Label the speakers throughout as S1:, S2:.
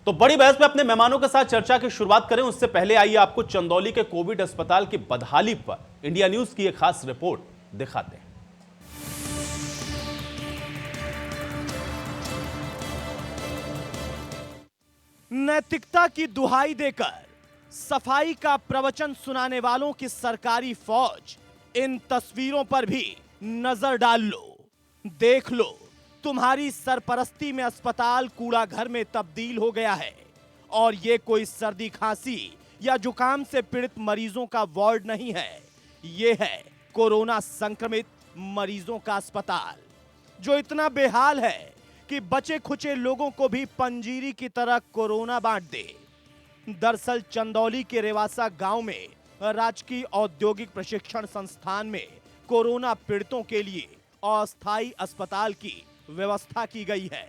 S1: तो बड़ी बहस में अपने मेहमानों के साथ चर्चा की शुरुआत करें उससे पहले आइए आपको चंदौली के कोविड अस्पताल की बदहाली पर इंडिया न्यूज की एक खास रिपोर्ट दिखाते हैं।
S2: नैतिकता की दुहाई देकर सफाई का प्रवचन सुनाने वालों की सरकारी फौज, इन तस्वीरों पर भी नजर डाल लो, देख लो, तुम्हारी सरपरस्ती में अस्पताल कूड़ा घर में तब्दील हो गया है। और ये कोई सर्दी खांसी या जुकाम से पीड़ित मरीजों का वार्ड नहीं है, ये है कोरोना संक्रमित मरीजों का अस्पताल, जो इतना बेहाल है कि बचे खुचे लोगों को भी पंजीरी की तरह कोरोना बांट दे। दरअसल चंदौली के रेवासा गांव में राजकीय औद्योगिक प्रशिक्षण संस्थान में कोरोना पीड़ितों के लिए अस्थायी अस्पताल की व्यवस्था की गई है।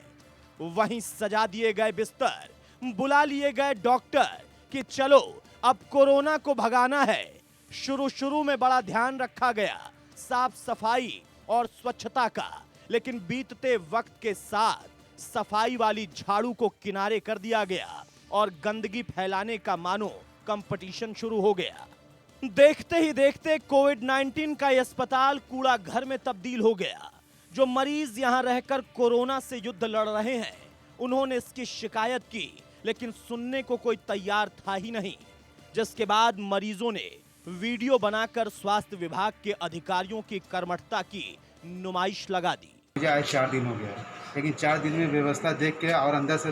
S2: वहीं सजा दिए गए बिस्तर, बुला लिए गए डॉक्टर कि चलो अब कोरोना को भगाना है। शुरू में बड़ा ध्यान रखा गया साफ सफाई और स्वच्छता का, लेकिन बीतते वक्त के साथ सफाई वाली झाड़ू को किनारे कर दिया गया और गंदगी फैलाने का मानो कंपटीशन शुरू हो गया। देखते ही देखते कोविड-19 का यह अस्पताल कूड़ा घर में तब्दील हो गया। जो मरीज यहां रहकर कोरोना से युद्ध लड़ रहे हैं, उन्होंने इसकी शिकायत की, लेकिन सुनने को कोई तैयार था ही नहीं। जिसके बाद मरीजों ने वीडियो बनाकर स्वास्थ्य विभाग के अधिकारियों की कर्मठता की नुमाइश लगा दी।
S3: मुझे आज 4 दिन हो गया है, लेकिन 4 दिन में व्यवस्था देख के और अंदर से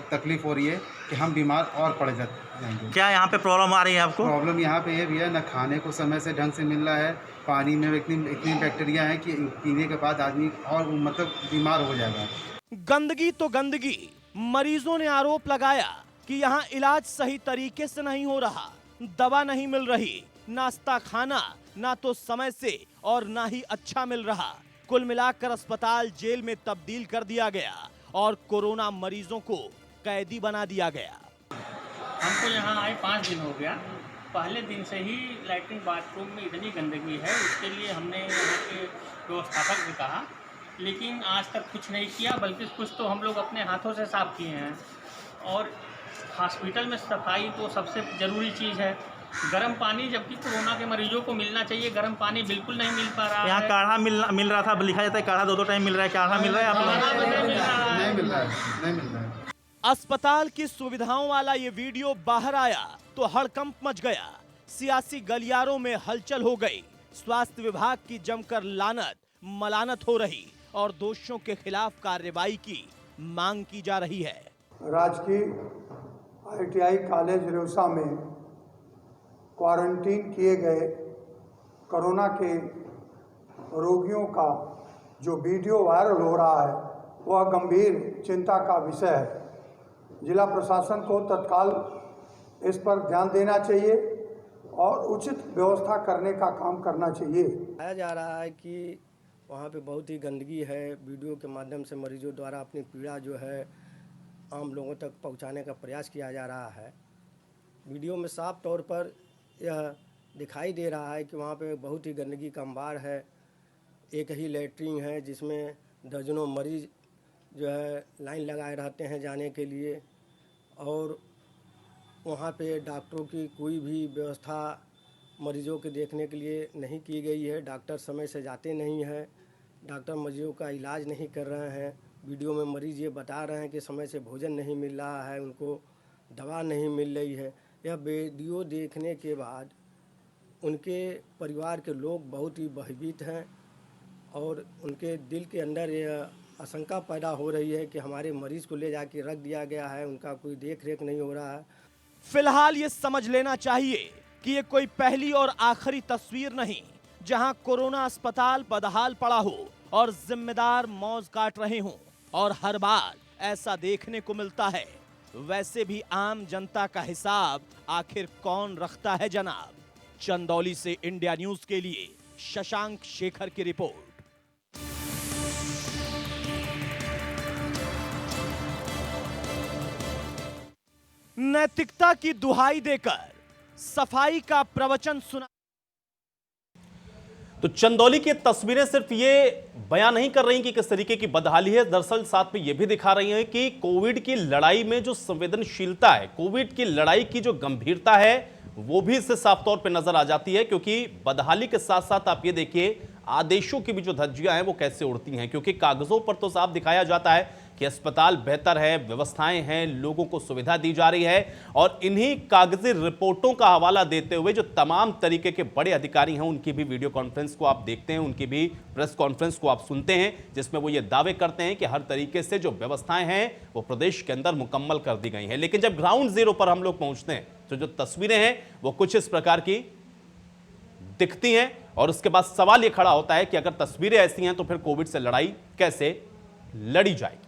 S3: तकलीफ हो रही है कि हम बीमार और पड़ जाएंगे।
S4: क्या यहाँ पे प्रॉब्लम आ रही है आपको?
S3: प्रॉब्लम यहाँ पे ये भी है, न खाने को समय से ढंग से मिल रहा है, पानी में इतनी बैक्टीरिया है कि पीने के बाद आदमी और मतलब बीमार हो जाएगा।
S2: गंदगी तो गंदगी, मरीजों ने आरोप लगाया कि यहाँ इलाज सही तरीके से नहीं हो रहा, दवा नहीं मिल रही, नाश्ता खाना ना तो समय से और ना ही अच्छा मिल रहा। कुल मिलाकर अस्पताल जेल में तब्दील कर दिया गया और कोरोना मरीजों को कैदी बना दिया गया।
S5: हमको यहाँ आए 5 दिन हो गया। पहले दिन से ही लैट्रिन बाथरूम में इतनी गंदगी है, उसके लिए हमने यहाँ के व्यवस्थापक भी कहा, लेकिन आज तक कुछ नहीं किया, बल्कि कुछ तो हम लोग अपने हाथों से साफ किए हैं। और हॉस्पिटल में सफाई तो सबसे ज़रूरी चीज़ है। गर्म पानी जबकि कोरोना के मरीजों को मिलना चाहिए, गर्म पानी बिल्कुल नहीं मिल पा रहा है।
S4: यहाँ काढ़ा मिल रहा था, लिखा जाता है काढ़ा 2-2 टाइम मिल रहा है, काढ़ा मिल रहा है आप लोगों को?
S3: नहीं मिल रहा है।
S2: अस्पताल की सुविधाओं वाला ये वीडियो बाहर आया तो हड़कंप मच गया। सियासी गलियारों में हलचल हो गई। स्वास्थ्य विभाग की जमकर लानत मलानत हो रही और दोषियों के खिलाफ कार्रवाई की मांग की जा रही है।
S6: राजकीय ITI कॉलेज रेवसा में क्वारंटीन किए गए कोरोना के रोगियों का जो वीडियो वायरल हो रहा है, वह गंभीर चिंता का विषय है। जिला प्रशासन को तत्काल इस पर ध्यान देना चाहिए और उचित व्यवस्था करने का काम करना चाहिए।
S7: बताया जा रहा है कि वहाँ पे बहुत ही गंदगी है। वीडियो के माध्यम से मरीजों द्वारा अपनी पीड़ा जो है आम लोगों तक पहुँचाने का प्रयास किया जा रहा है। वीडियो में साफ तौर पर यह दिखाई दे रहा है कि वहाँ पे बहुत ही गंदगी का अंबार है। एक ही लैट्रिन है जिसमें दर्जनों मरीज जो है लाइन लगाए रहते हैं जाने के लिए, और वहाँ पे डॉक्टरों की कोई भी व्यवस्था मरीजों के देखने के लिए नहीं की गई है। डॉक्टर समय से जाते नहीं हैं, डॉक्टर मरीजों का इलाज नहीं कर रहे हैं। वीडियो में मरीज ये बता रहे हैं कि समय से भोजन नहीं मिल रहा है, उनको दवा नहीं मिल रही है। यह वीडियो देखने के बाद उनके परिवार के लोग बहुत ही भयभीत हैं और उनके दिल के अंदर यह आशंका पैदा हो रही है कि हमारे मरीज को ले जाके रख दिया गया है, उनका कोई देख रेख नहीं हो रहा है।
S2: फिलहाल ये समझ लेना चाहिए कि ये कोई पहली और आखिरी तस्वीर नहीं जहां कोरोना अस्पताल बदहाल पड़ा हो और जिम्मेदार मौज काट रहे हों, और हर बार ऐसा देखने को मिलता है। वैसे भी आम जनता का हिसाब आखिर कौन रखता है जनाब। चंदौली से इंडिया न्यूज के लिए शशांक शेखर की रिपोर्ट। नैतिकता की दुहाई देकर सफाई का प्रवचन सुना।
S1: तो चंदौली की तस्वीरें सिर्फ ये बयान नहीं कर रही कि किस तरीके की बदहाली है, दरअसल साथ में ये भी दिखा रही हैं कि कोविड की लड़ाई में जो संवेदनशीलता है, कोविड की लड़ाई की जो गंभीरता है, वो भी इससे साफ तौर पे नजर आ जाती है। क्योंकि बदहाली के साथ साथ आप ये देखिए आदेशों की भी जो धज्जियां हैं वो कैसे उड़ती हैं। क्योंकि कागजों पर तो साफ दिखाया जाता है कि अस्पताल बेहतर है, व्यवस्थाएं हैं, लोगों को सुविधा दी जा रही है, और इन्हीं कागजी रिपोर्टों का हवाला देते हुए जो तमाम तरीके के बड़े अधिकारी हैं उनकी भी वीडियो कॉन्फ्रेंस को आप देखते हैं, उनकी भी प्रेस कॉन्फ्रेंस को आप सुनते हैं, जिसमें वो ये दावे करते हैं कि हर तरीके से जो व्यवस्थाएं हैं वो प्रदेश के अंदर मुकम्मल कर दी गई हैं। लेकिन जब ग्राउंड जीरो पर हम लोग पहुंचते हैं तो जो तस्वीरें हैं वो कुछ इस प्रकार की दिखती हैं, और उसके बाद सवाल ये खड़ा होता है कि अगर तस्वीरें ऐसी हैं तो फिर कोविड से लड़ाई कैसे लड़ी जाएगी।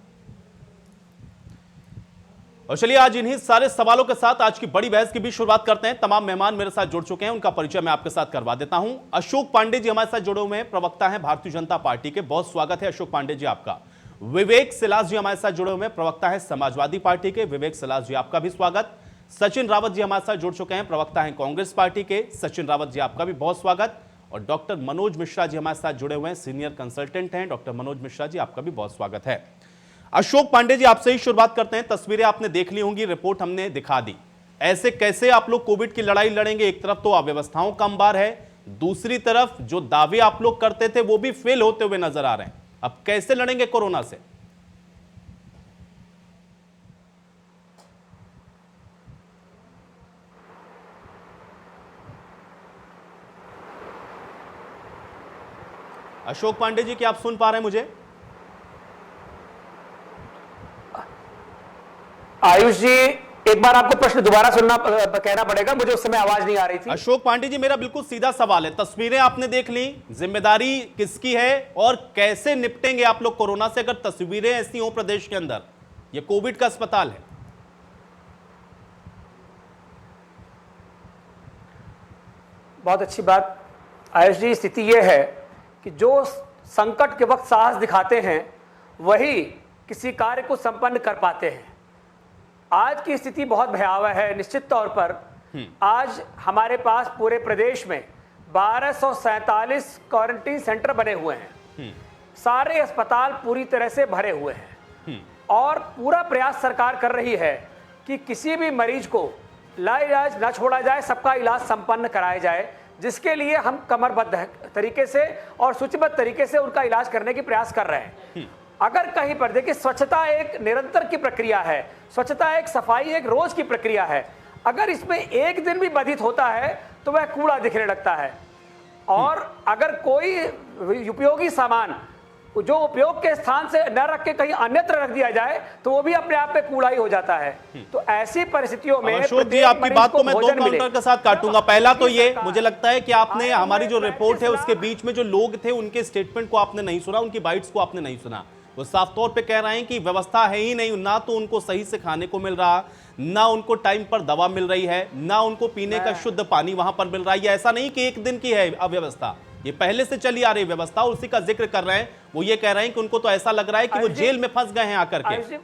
S1: और चलिए आज इन्हीं सारे सवालों के साथ आज की बड़ी बहस की भी शुरुआत करते हैं। तमाम मेहमान मेरे साथ जुड़ चुके हैं, उनका परिचय मैं आपके साथ करवा देता हूं। अशोक पांडे जी हमारे साथ जुड़े हुए हैं, प्रवक्ता हैं भारतीय जनता पार्टी के, बहुत स्वागत है अशोक पांडे जी आपका। विवेक सिलास जी हमारे साथ जुड़े हुए हैं, प्रवक्ता है समाजवादी पार्टी के, विवेक सिलास जी आपका भी स्वागत। सचिन रावत जी हमारे साथ जुड़ चुके हैं, प्रवक्ता हैं कांग्रेस पार्टी के, सचिन रावत जी आपका भी बहुत स्वागत। और डॉक्टर मनोज मिश्रा जी हमारे साथ जुड़े हुए हैं, सीनियर कंसल्टेंट हैं, डॉक्टर मनोज मिश्रा जी आपका भी बहुत स्वागत है। अशोक पांडे जी आपसे ही शुरुआत करते हैं। तस्वीरें आपने देख ली होंगी, रिपोर्ट हमने दिखा दी, ऐसे कैसे आप लोग कोविड की लड़ाई लड़ेंगे? एक तरफ तो अव्यवस्थाओं का अंबार है, दूसरी तरफ जो दावे आप लोग करते थे वो भी फेल होते हुए नजर आ रहे हैं। अब कैसे लड़ेंगे कोरोना से? अशोक पांडे जी, क्या आप सुन पा रहे हैं मुझे?
S8: आयुष जी, एक बार आपको प्रश्न दोबारा सुनना कहना पड़ेगा, मुझे उस समय आवाज नहीं आ रही थी।
S1: अशोक पांडे जी, मेरा बिल्कुल सीधा सवाल है, तस्वीरें आपने देख ली, जिम्मेदारी किसकी है और कैसे निपटेंगे आप लोग कोरोना से अगर तस्वीरें ऐसी हो प्रदेश के अंदर? ये कोविड का अस्पताल है।
S8: बहुत अच्छी बात आयुष जी, स्थिति यह है कि जो संकट के वक्त साहस दिखाते हैं वही किसी कार्य को संपन्न कर पाते हैं। आज की स्थिति बहुत भयावह है निश्चित तौर पर। आज हमारे पास पूरे प्रदेश में 1247 क्वारंटीन सेंटर बने हुए हैं, सारे अस्पताल पूरी तरह से भरे हुए हैं, और पूरा प्रयास सरकार कर रही है कि किसी भी मरीज को लाइलाज न छोड़ा जाए, सबका इलाज संपन्न कराया जाए, जिसके लिए हम कमरबद्ध तरीके से और सूचीबद्ध तरीके से उनका इलाज करने की प्रयास कर रहे हैं। अगर कहीं पर देखिए, स्वच्छता एक निरंतर की प्रक्रिया है, स्वच्छता एक सफाई एक रोज की प्रक्रिया है। अगर इसमें एक दिन भी बाधित होता है तो वह कूड़ा दिखने लगता है, और अगर कोई उपयोगी सामान जो उपयोग के स्थान से न रख के कहीं अन्यत्र रख दिया जाए तो वो भी अपने आप में कूड़ा ही हो जाता है। तो ऐसी परिस्थितियों में
S1: अशोक जी, आपकी बात को मैं दो काउंटर के साथ काटूंगा। पहला तो ये, मुझे लगता है कि आपने हमारी जो रिपोर्ट है उसके बीच में जो लोग थे उनके स्टेटमेंट को आपने नहीं सुना, उनकी बाइट्स को आपने नहीं सुना। वो साफ तौर पे कह रहे हैं कि व्यवस्था है ही नहीं, ना तो उनको सही से खाने को मिल रहा, ना उनको टाइम पर दवा मिल रही है, ना उनको पीने का शुद्ध पानी वहां पर मिल रहा है। ऐसा नहीं कि एक दिन की है अव्यवस्था, ये पहले से चली आ रही व्यवस्था, उसी का जिक्र कर रहे हैं। वो ये कह रहे हैं कि उनको तो ऐसा लग रहा है कि वो जेल में फंस गए हैं आकर के।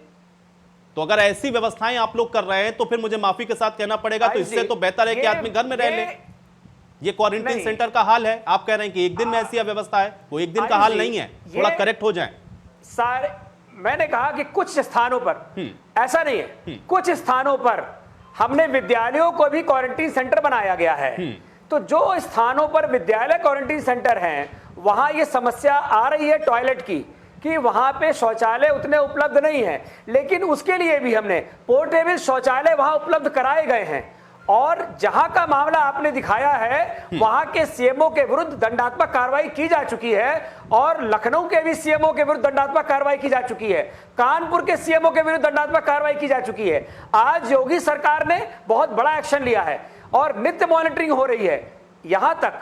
S1: तो अगर ऐसी व्यवस्थाएं आप लोग कर रहे हैं तो फिर मुझे माफी के साथ कहना पड़ेगा, तो इससे तो बेहतर है कि आदमी घर में रह ले। ये क्वारंटीन सेंटर का हाल है, आप कह रहे हैं कि एक दिन में ऐसी व्यवस्था है, वो एक दिन का हाल नहीं है, थोड़ा करेक्ट हो जाए।
S8: सारे मैंने कहा कि कुछ स्थानों पर ऐसा नहीं है, कुछ स्थानों पर हमने विद्यालयों को भी क्वारंटीन सेंटर बनाया गया है। तो जो स्थानों पर विद्यालय क्वारंटीन सेंटर हैं वहां ये समस्या आ रही है टॉयलेट की, कि वहां पे शौचालय उतने उपलब्ध नहीं है, लेकिन उसके लिए भी हमने पोर्टेबल शौचालय वहां उपलब्ध कराए गए हैं। और जहां का मामला आपने दिखाया है वहां के सीएमओ के विरुद्ध दंडात्मक कार्रवाई की जा चुकी है, और लखनऊ के भी सीएमओ के विरुद्ध दंडात्मक कार्रवाई की जा चुकी है, कानपुर के सीएमओ के विरुद्ध दंडात्मक कार्रवाई की जा चुकी है। आज योगी सरकार ने बहुत बड़ा एक्शन लिया है और नित्य मॉनिटरिंग हो रही है। यहां तक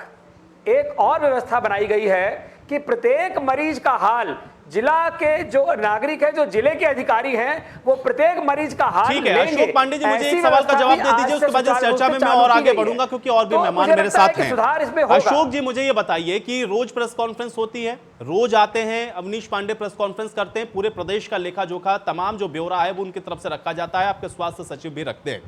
S8: एक और व्यवस्था बनाई गई है कि प्रत्येक मरीज का हाल, जिला के जो नागरिक है, जो जिले के अधिकारी हैं, वो प्रत्येक मरीज का हाल
S1: ठीक है। अशोक पांडे जी, मुझे एक सवाल का जवाब दे दीजिए, उसके बाद इस चर्चा में मैं और आगे बढ़ूंगा क्योंकि और भी मेहमान मेरे साथ हैं। अशोक जी, मुझे ये बताइए कि रोज प्रेस कॉन्फ्रेंस होती है, रोज आते हैं अवनीश पांडे, प्रेस कॉन्फ्रेंस करते हैं, पूरे प्रदेश का लेखा जोखा तमाम जो ब्यौरा है वो उनकी तरफ से रखा जाता है, आपके स्वास्थ्य सचिव भी रखते हैं।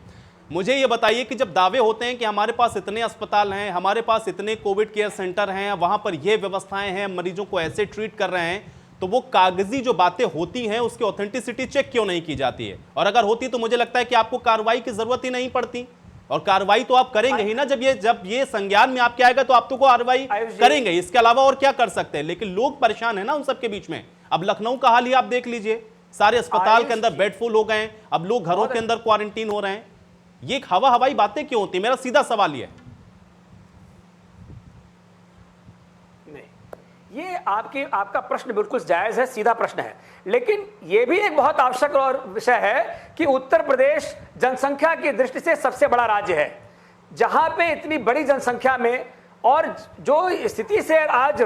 S1: मुझे ये बताइए कि जब दावे होते हैं कि हमारे पास इतने अस्पताल हैं, हमारे पास इतने कोविड केयर सेंटर हैं, वहां पर ये व्यवस्थाएं हैं, मरीजों को ऐसे ट्रीट कर रहे हैं, तो वो कागजी जो बातें होती हैं उसकी ऑथेंटिसिटी चेक क्यों नहीं की जाती है? और अगर होती तो मुझे लगता है कि आपको कार्रवाई की जरूरत ही नहीं पड़ती। और कार्रवाई तो आप करेंगे ही ना, जब ये संज्ञान में आपके आएगा तो आप तो कार्रवाई करेंगे, इसके अलावा और क्या कर सकते हैं। लेकिन लोग परेशान है ना उन सबके बीच में। अब लखनऊ का हाल ही आप देख लीजिए, सारे अस्पताल के अंदर बेड फुल हो गए हैं, अब लोग घरों के अंदर क्वारंटीन हो रहे हैं। ये हवाई बातें क्यों होती? मेरा सीधा सवाल ये है।
S8: ये आपका प्रश्न बिल्कुल जायज है, सीधा प्रश्न है, लेकिन यह भी एक बहुत आवश्यक और विषय है कि उत्तर प्रदेश जनसंख्या की दृष्टि से सबसे बड़ा राज्य है, जहां पे इतनी बड़ी जनसंख्या में और जो स्थिति से आज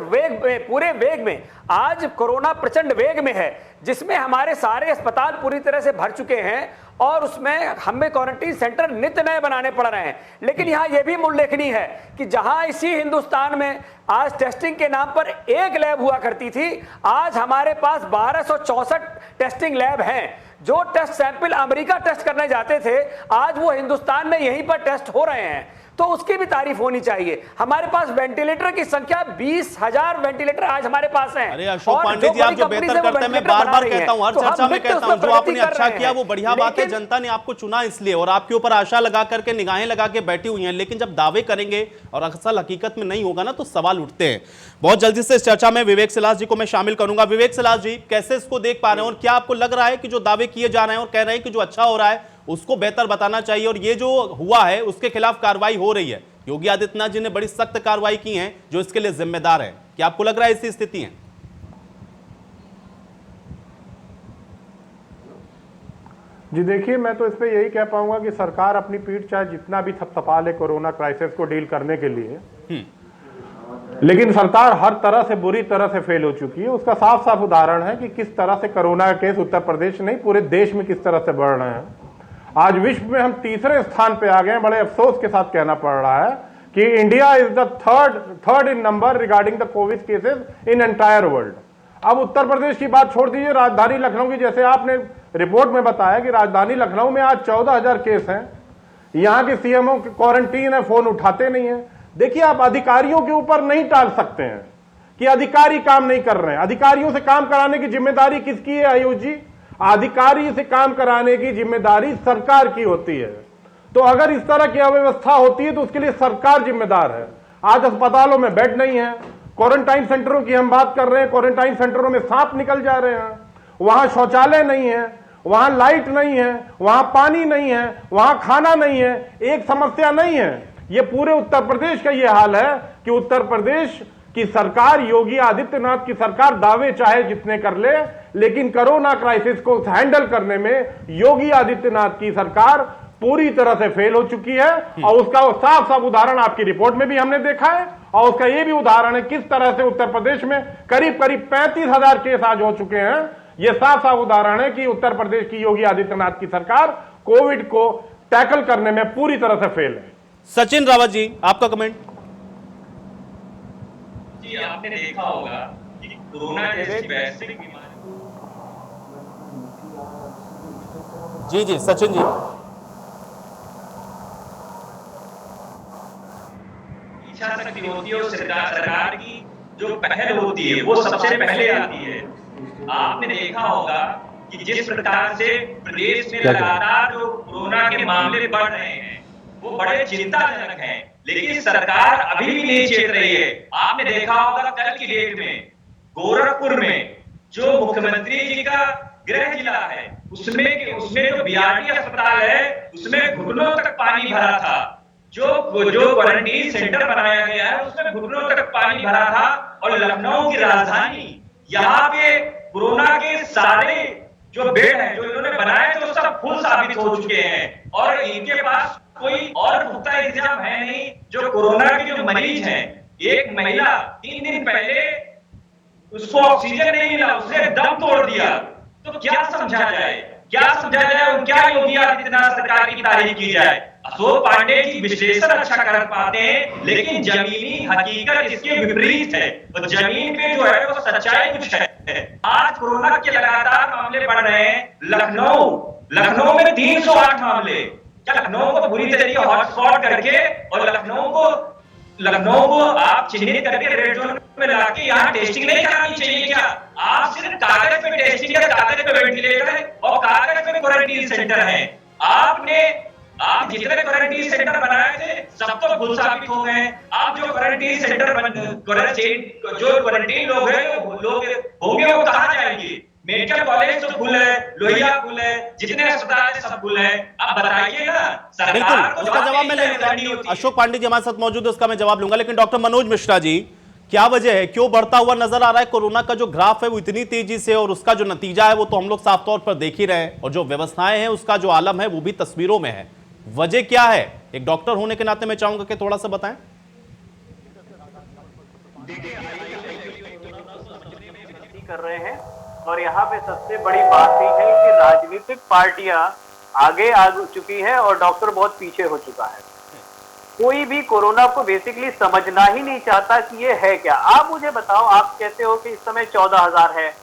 S8: पूरे वेग में आज कोरोना प्रचंड वेग में है, जिसमें हमारे सारे अस्पताल पूरी तरह से भर चुके हैं और उसमें हमें क्वारंटीन सेंटर नित्य नए बनाने पड़ रहे हैं। लेकिन यहाँ यह भी उल्लेखनीय है कि जहां इसी हिंदुस्तान में आज टेस्टिंग के नाम पर एक लैब हुआ करती थी, आज हमारे पास 1264 टेस्टिंग लैब हैं। जो टेस्ट सैंपल अमेरिका टेस्ट करने जाते थे, आज वो हिंदुस्तान में यहीं पर टेस्ट हो रहे हैं, तो उसकी भी तारीफ होनी चाहिए। हमारे पास वेंटिलेटर की संख्या 20,000 वेंटिलेटर आज हमारे पास हैं।
S1: अरे अशोक पांडे जी, आप जो बेहतर करते हैं, मैं बार-बार कहता हूं, हर चर्चा में कहता हूं, जो आपने अच्छा किया वो बढ़िया बात है, जनता ने आपको चुना इसलिए और आपके ऊपर आशा लगा करके निगाहें लगा के बैठी हुई हैं। लेकिन जब दावे करेंगे और असल हकीकत में नहीं होगा ना, तो सवाल उठते हैं। बहुत जल्दी से इस चर्चा में विवेक सिलास जी को मैं शामिल करूंगा। विवेक सिलास जी, कैसे इसको देख पा रहे हैं और क्या आपको लग रहा है कि जो दावे किए जा रहे हैं और कह रहे हैं कि जो अच्छा हो रहा है उसको बेहतर बताना चाहिए और ये जो हुआ है उसके खिलाफ कार्रवाई हो रही है? योगी आदित्यनाथ जी ने बड़ी सख्त कार्रवाई की है, जो इसके लिए जिम्मेदार है। क्या आपको लग रहा है ऐसी स्थिति है?
S9: जी देखिए, मैं तो इस पे यही कह पाऊंगा कि सरकार अपनी पीठ चाहे जितना भी थपथपा ले कोरोना क्राइसिस को डील करने के लिए, लेकिन सरकार हर तरह से बुरी तरह से फेल हो चुकी है। उसका साफ साफ उदाहरण है कि किस तरह से कोरोना के केस उत्तर प्रदेश नहीं पूरे देश में किस तरह से बढ़ रहे हैं। आज विश्व में हम तीसरे स्थान पे आ गए हैं। बड़े अफसोस के साथ कहना पड़ रहा है कि India is the third in number regarding the Covid cases in entire world. अब उत्तर प्रदेश की बात छोड़ दीजिए, राजधानी लखनऊ की, जैसे आपने रिपोर्ट में बताया कि राजधानी लखनऊ में आज 14,000 केस हैं। यहाँ के सीएमओ क्वारंटीन है, फोन उठाते नहीं है। देखिए, आप अधिकारियों के ऊपर नहीं टाल सकते हैं कि अधिकारी काम नहीं कर रहे हैं। अधिकारियों से काम कराने की जिम्मेदारी किसकी है आयुष जी? अधिकारी से काम कराने की जिम्मेदारी सरकार की होती है। तो अगर इस तरह की अव्यवस्था होती है तो उसके लिए सरकार जिम्मेदार है। आज अस्पतालों में बेड नहीं है, क्वारंटाइन सेंटरों की हम बात कर रहे हैं, क्वारंटाइन सेंटरों में सांप निकल जा रहे हैं, वहां शौचालय नहीं है, वहां लाइट नहीं है, वहां पानी नहीं है, वहां खाना नहीं है। एक समस्या नहीं है, ये पूरे उत्तर प्रदेश का ये हाल है कि उत्तर प्रदेश की सरकार, योगी आदित्यनाथ की सरकार दावे चाहे जितने कर ले, लेकिन कोरोना क्राइसिस को हैंडल करने में योगी आदित्यनाथ की सरकार पूरी तरह से फेल हो चुकी है। और उसका साफ साफ उदाहरण आपकी रिपोर्ट में भी हमने देखा है और उसका यह भी उदाहरण है किस तरह से उत्तर प्रदेश में करीब 35,000 केस आज हो चुके हैं। यह साफ साफ उदाहरण है कि उत्तर प्रदेश की योगी आदित्यनाथ की सरकार कोविड को टैकल करने में पूरी तरह से फेल है।
S1: सचिन रावत जी, आपका कमेंट।
S10: जी, आपने देखा होगा कि कोरोना जैसी वैश्विक बीमारी।
S1: जी सचिन जी।
S10: इच्छा शक्ति होती है और सरकार की जो पहल होती है वो सबसे पहले आती है। आपने देखा होगा कि जिस प्रकार से प्रदेश में लगातार जो कोरोना के मामले बढ़ रहे हैं वो बड़े चिंताजनक हैं, लेकिन सरकार अभी भी नहीं चेत रही है। आपने देखा होगा कल की डेट में गोरखपुर में जो मुख्यमंत्री जी का गृह जिला है उसमें जो बीआरडी अस्पताल है उसमें घुटनों तक पानी भरा था। जो क्वारंटीन सेंटर बनाया गया है उसमें घुटनों तक पानी भरा था। और लखनऊ की राजधानी, यहाँ पे कोरोना के सारे जो बेड हैं जो इन्होंने बनाए थे वो सब फुल साबित हो चुके हैं और इनके पास कोई और पुख्ता इंतजाम है नहीं। जो कोरोना के जो मरीज हैं, एक महिला 3 दिन पहले उसको ऑक्सीजन नहीं मिला, उसने दम तोड़ दिया। तो क्या समझा जाए और क्या योगी आदित्यनाथ सरकार की तारीफ की जाए? अशोक पांडे जी विश्लेषण अच्छा कर पाते हैं, लेकिन जमीनी हकीकत इसके विपरीत है। तो जमीन पे जो है वो सच्चाई कुछ है। आज कोरोना के लगातार मामले बढ़ रहे हैं। लखनऊ में 308 मामले। क्या लखनऊ को पूरी तरीके हॉटस्पॉट करके और लखनऊ को आप चिन्हित करके रेड जोन में लाके यहाँ टेस्टिंग नहीं करानी चाहिए क्या? आप सिर्फ कागज पे टेस्टिंग है, कागज पे वेंटिलेटर है और कागज पे क्वारंटीन सेंटर है। आप जितने क्वारंटीन सेंटर बनाए थे सब तो भूल साबित हो गए। आप जो क्वारंटीन सेंटर जो क्वारंटीन लोग हैं होंगे वो कहाँ जाएंगे? मेडिकल कॉलेज तो खुल है, लोहिया खुल है, जितने अस्पताल है सब खुल है। अब बताइए ना, सरकार को
S1: उसका जवाब मैं ले लूंगा। अशोक पांडे जी हमारे साथ मौजूद है, उसका मैं जवाब लूंगा। लेकिन डॉक्टर मनोज मिश्रा जी, क्या वजह है, क्यों बढ़ता हुआ नजर आ रहा है कोरोना का जो ग्राफ है वो इतनी तेजी से, और उसका जो नतीजा है वो तो हम लोग साफ तौर पर देख ही रहे हैं, और जो व्यवस्थाएं हैं उसका जो आलम है वो भी तस्वीरों में है। वजह क्या है? एक डॉक्टर होने के नाते मैं चाहूंगा कि थोड़ा सा बताएं।
S11: कर रहे हैं, और यहाँ पे सबसे बड़ी बात यह है कि राजनीतिक पार्टियां आगे आ चुकी है और डॉक्टर बहुत पीछे हो चुका है। कोई भी कोरोना को बेसिकली समझना ही नहीं चाहता कि ये है क्या। आप मुझे बताओ, आप कहते हो कि इस समय 14,000 है,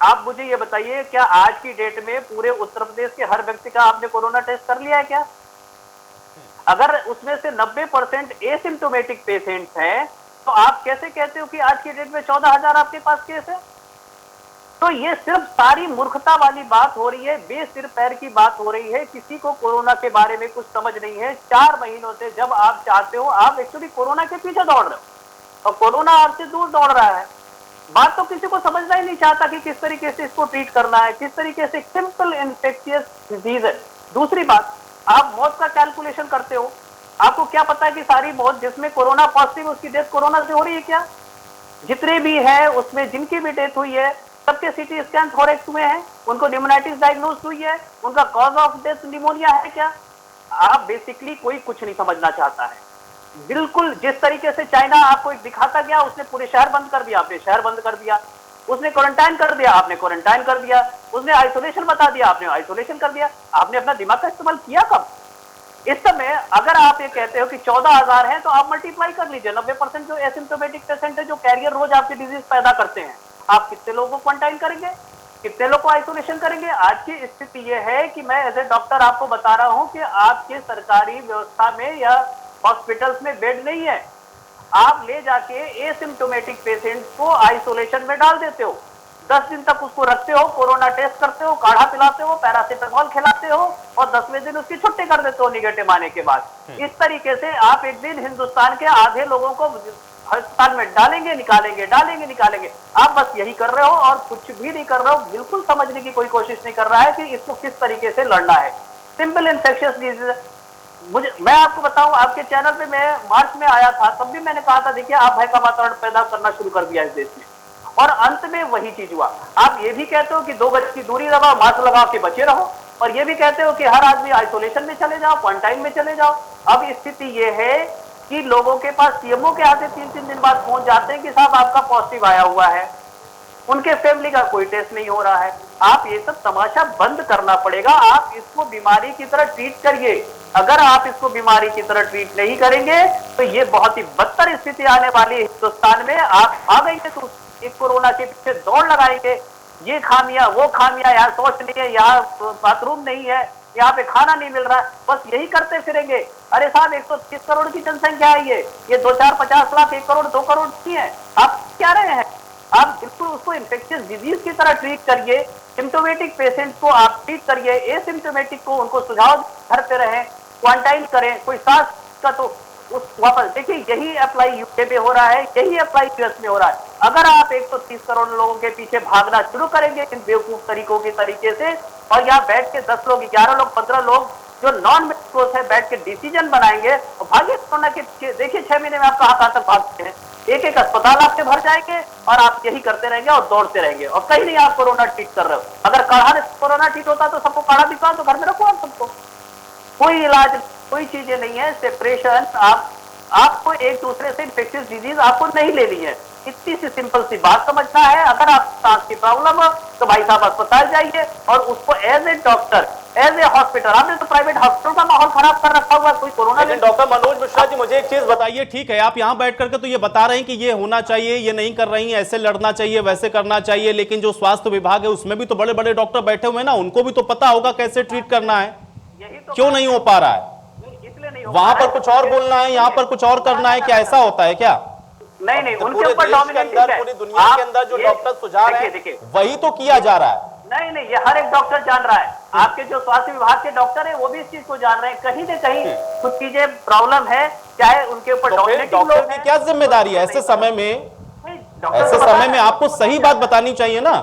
S11: आप मुझे ये बताइए क्या आज की डेट में पूरे उत्तर प्रदेश के हर व्यक्ति का आपने कोरोना टेस्ट कर लिया है क्या? अगर उसमें से 90% एसिम्प्टोमेटिक पेशेंट्स हैं तो आप कैसे कहते हो कि आज की डेट में 14,000 आपके पास केस है? तो ये सिर्फ सारी मूर्खता वाली बात हो रही है, बेसिर पैर की बात हो रही है। किसी को कोरोना के बारे में कुछ समझ नहीं है। 4 महीनों से जब आप चाहते हो, आप एक्चुअली कोरोना के पीछे दौड़ रहे हो और कोरोना आपसे दूर दौड़ रहा है। बात तो किसी को समझना ही नहीं चाहता कि किस तरीके से इसको ट्रीट करना है, किस तरीके से सिंपल इन्फेक्शियस डिजीज है। दूसरी बात, आप मौत का कैलकुलेशन करते हो, आपको क्या पता है कि सारी मौत जिसमें कोरोना पॉजिटिव उसकी डेथ कोरोना से हो रही है क्या? जितने भी है उसमें जिनकी भी डेथ हुई है सबके सीटी स्कैन थोरेक्स हुए हैं, उनको निमोनाइटिस डायग्नोज हुई है, उनका कॉज ऑफ डेथ निमोनिया है क्या? आप बेसिकली कोई कुछ नहीं समझना चाहता है। बिल्कुल जिस तरीके से चाइना आपको दिखाता गया, उसने पूरे शहर बंद कर दिया, आपने शहर बंद कर दिया। उसने क्वारंटाइन कर दिया, आपने क्वारंटाइन कर दिया। उसने आइसोलेशन बता दिया, आपने आइसोलेशन कर दिया। आपने अपना दिमाग का इस्तेमाल किया कब? इस समय अगर आप ये कहते हो कि 14,000 है तो आप मल्टीप्लाई कर लीजिए। 90% जो एसिम्प्टोमेटिक पेशेंट है, जो कैरियर रोज आपकी डिजीज पैदा करते हैं, आप कितने लोगों को क्वारंटाइन करेंगे, कितने लोगों को आइसोलेशन करेंगे? आज की स्थिति यह है कि मैं एज ए डॉक्टर आपको बता रहा हूं कि आपके सरकारी व्यवस्था में या हॉस्पिटल्स में बेड नहीं है। आप ले जाके एसिम्प्टोमेटिक पेशेंट्स को आइसोलेशन में डाल देते हो, 10 दिन तक उसको रखते हो, कोरोना टेस्ट करते हो, काढ़ा पिलाते हो, पैरासिटामोल खिलाते हो और 10वें दिन उसकी छुट्टी कर देते हो निगेटिव आने के बाद। इस तरीके से आप एक दिन हिंदुस्तान के आधे लोगों को अस्पताल में डालेंगे निकालेंगे, डालेंगे निकालेंगे। आप बस यही कर रहे हो और कुछ भी नहीं कर रहे हो। बिल्कुल समझने की कोई कोशिश नहीं कर रहा है कि इसको किस तरीके से लड़ना है। सिंपल इन्फेक्शियस डिजीज, मैं आपको बताऊं, आपके चैनल पे मैं मार्च में आया था, तब भी मैंने कहा था देखिए आप भय का वातावरण पैदा करना शुरू कर दिया इस देश में, और अंत में वही चीज हुआ। आप ये भी कहते हो कि 2 गज की दूरी लगाओ, मास्क लगा के बचे रहो, और ये भी कहते हो कि हर आदमी आइसोलेशन में चले जाओ, क्वारंटाइन में चले जाओ। अब स्थिति ये है कि लोगों के पास सीएमओ के हाथ 3-3 दिन बाद फोन जाते हैं कि साहब आपका पॉजिटिव आया हुआ है, उनके फैमिली का कोई टेस्ट नहीं हो रहा है। आप ये सब तमाशा बंद करना पड़ेगा। आप इसको बीमारी की तरह ट्रीट करिए। अगर आप इसको बीमारी की तरह ट्रीट नहीं करेंगे तो ये बहुत ही बदतर स्थिति आने वाली है हिंदुस्तान में। आप आ गए तो इस कोरोना के पीछे दौड़ लगाएंगे, ये खामियां वो खामियां, यहाँ शौच नहीं है, यहाँ बाथरूम नहीं है, यहाँ पे खाना नहीं मिल रहा है, बस यही करते फिरेंगे। अरे साहब 130 करोड़ की जनसंख्या है, ये 2, 4, 50 लाख, 1 करोड़ 2 करोड़ की है। आप क्या रहे हैं? आप बिल्कुल उसको इन्फेक्शियस डिजीज की तरह ट्रीट करिए। सिम्टोमेटिक पेशेंट को आप ट्रीट करिए, एसिम्टोमेटिक को उनको सुझाव घर पे रहें, क्वारंटाइन करें। कोई सांस का तो उस वापस देखिए, यही अप्लाई यूके में हो रहा है, यही अप्लाई यूएस में हो रहा है। अगर आप 130 करोड़ लोगों के पीछे भागना शुरू करेंगे इन बेवकूफ तरीकों के तरीके से, और यहाँ बैठ के 10 लोग, 11 लोग, 15 लोग जो नॉन मेडिकल्स है बैठ के डिसीजन बनाएंगे और भागे कोरोना के पीछे, देखिए 6 महीने में आप कहाँ तक भागते हैं। एक अस्पताल आपके भर जाएंगे और आप यही करते रहेंगे और दौड़ते रहेंगे, और कहीं नहीं आप कोरोना ट्रीट कर रहे हो। अगर काढ़ा से कोरोना ठीक होता तो सबको काढ़ा दिखाओ, तो घर में रखो आप सबको। कोई इलाज, कोई चीजें नहीं है। सेपरेशन, आपको एक दूसरे से इन्फेक्शियस डिजीज आपको नहीं लेनी है। इतनी सी सिंपल सी बात समझना है। अगर आप सांस की प्रॉब्लम हो तो भाई साहब अस्पताल जाइए और उसको as a doctor, as a hospital, आपने तो प्राइवेट हॉस्पिटल का माहौल खराब कर रखा हुआ है। कोई कोरोना
S1: लेकिन डॉक्टर मनोज मिश्रा जी, मुझे एक चीज बताइए, ठीक है आप यहाँ बैठ करके तो ये बता रहे हैं कि ये होना चाहिए, ये नहीं कर रही हैं, ऐसे लड़ना चाहिए, वैसे करना चाहिए, लेकिन जो स्वास्थ्य विभाग है उसमें भी तो बड़े बड़े डॉक्टर बैठे हुए हैं ना, उनको भी तो पता होगा कैसे ट्रीट करना है।
S11: यही
S1: क्यों नहीं हो पा रहा है?
S11: इसलिए नहीं हो
S1: वहां
S11: पा
S1: पर
S11: रहा है।
S1: कुछ और बोलना है, यहाँ पर कुछ और करना है, क्या ऐसा होता है क्या?
S11: नहीं उनके
S1: पूरे
S11: ऊपर
S1: देश के
S11: डोमिनेटिंग
S1: अंदर,
S11: है।
S1: पूरी दुनिया के अंदर जो डॉक्टर सुझा रहे हैं वही तो किया जा रहा है।
S11: नहीं ये हर एक डॉक्टर जान रहा है। आपके जो स्वास्थ्य विभाग के डॉक्टर हैं वो भी इस चीज को जान रहे हैं। कहीं न कहीं कुछ चीजें प्रॉब्लम है, चाहे उनके ऊपर
S1: तो फिर डॉक्टर की क्या जिम्मेदारी है ऐसे समय में? ऐसे समय में आपको सही बात बतानी चाहिए ना।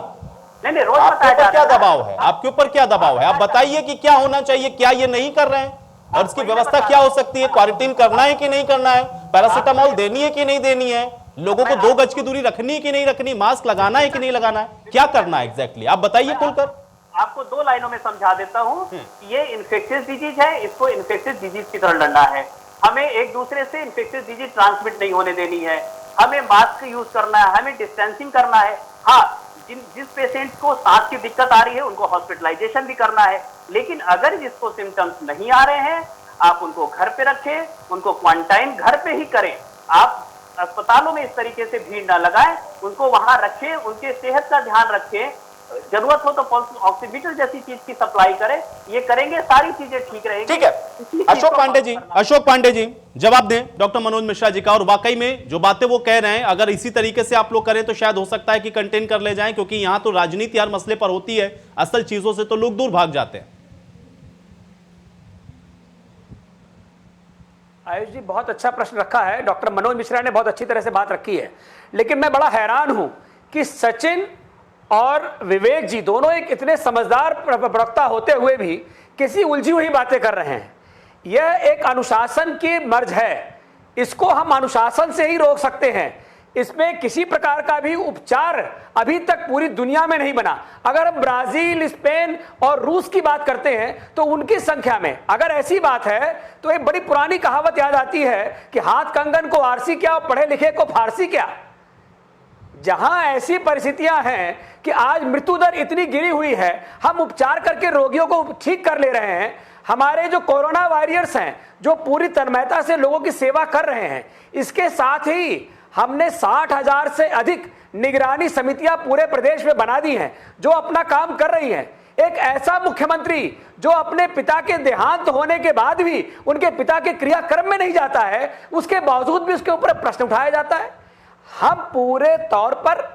S11: नहीं रोज
S1: आपके ऊपर क्या दबाव है? आपके ऊपर क्या दबाव है? आप बताइए कि क्या होना चाहिए, क्या ये नहीं कर रहे हैं, और इसकी व्यवस्था क्या हो सकती है? क्वारंटीन करना है कि नहीं करना है? पैरासीटामोल देनी है कि नहीं देनी है? लोगों को 2 गज की दूरी रखनी है कि नहीं रखनी? मास्क लगाना है कि नहीं लगाना है? क्या करना है एग्जैक्टली? आप बताइए खुलकर।
S11: आपको 2 लाइनों में समझा देता हूं कि ये इन्फेक्शियस डिजीज है, इसको इन्फेक्शियस डिजीज की तरह लड़ना है। हमें एक दूसरे से इन्फेक्शियस डिजीज ट्रांसमिट नहीं होने देनी है। हमें मास्क यूज करना है, हमें डिस्टेंसिंग करना है। हाँ, जिस पेशेंट को सांस की दिक्कत आ रही है उनको हॉस्पिटलाइजेशन भी करना है, लेकिन अगर जिसको सिम्टम्स नहीं आ रहे हैं आप उनको घर पे रखें, उनको क्वारंटाइन घर पे ही करें। आप अस्पतालों में इस तरीके से भीड़ ना लगाएं, उनको वहां रखें, उनके सेहत का ध्यान रखें, जरूरत हो तो पल्स ऑक्सीमीटर जैसी चीज की सप्लाई करें। ये करेंगे सारी चीजें ठीक रहेंगी।
S1: ठीक है अशोक पांडे जी जवाब दें डॉक्टर मनोज मिश्रा जी का। और वाकई में जो बातें वो कह रहे हैं अगर इसी तरीके से आप लोग करें तो शायद हो सकता है कि कंटेन कर ले जाएं, क्योंकि यहां तो राजनीति हर मसले पर होती है, असल चीजों से तो लोग दूर भाग जाते हैं।
S8: आयुष जी बहुत अच्छा प्रश्न रखा है, डॉक्टर मनोज मिश्रा ने बहुत अच्छी तरह से बात रखी है, लेकिन मैं बड़ा हैरान हूं कि सचिन और विवेक जी दोनों एक इतने समझदार प्रवक्ता होते हुए भी किसी उलझी हुई बातें कर रहे हैं। यह एक अनुशासन की मर्ज है, इसको हम अनुशासन से ही रोक सकते हैं। इसमें किसी प्रकार का भी उपचार अभी तक पूरी दुनिया में नहीं बना। अगर हम ब्राजील, स्पेन और रूस की बात करते हैं तो उनकी संख्या में अगर ऐसी बात है तो एक बड़ी पुरानी कहावत याद आती है कि हाथ कंगन को आरसी क्या और पढ़े लिखे को फारसी क्या। जहां ऐसी परिस्थितियां हैं कि आज मृत्यु दर इतनी गिरी हुई है, हम उपचार करके रोगियों को ठीक कर ले रहे हैं। हमारे जो कोरोना वॉरियर्स हैं जो पूरी तन्मयता से लोगों की सेवा कर रहे हैं, इसके साथ ही हमने 60,000 से अधिक निगरानी समितियां पूरे प्रदेश में बना दी हैं जो अपना काम कर रही हैं। एक ऐसा मुख्यमंत्री जो अपने पिता के देहांत होने के बाद भी उनके पिता के क्रियाक्रम में नहीं जाता है, उसके बावजूद भी उसके ऊपर प्रश्न उठाया जाता है। हम पूरे तौर पर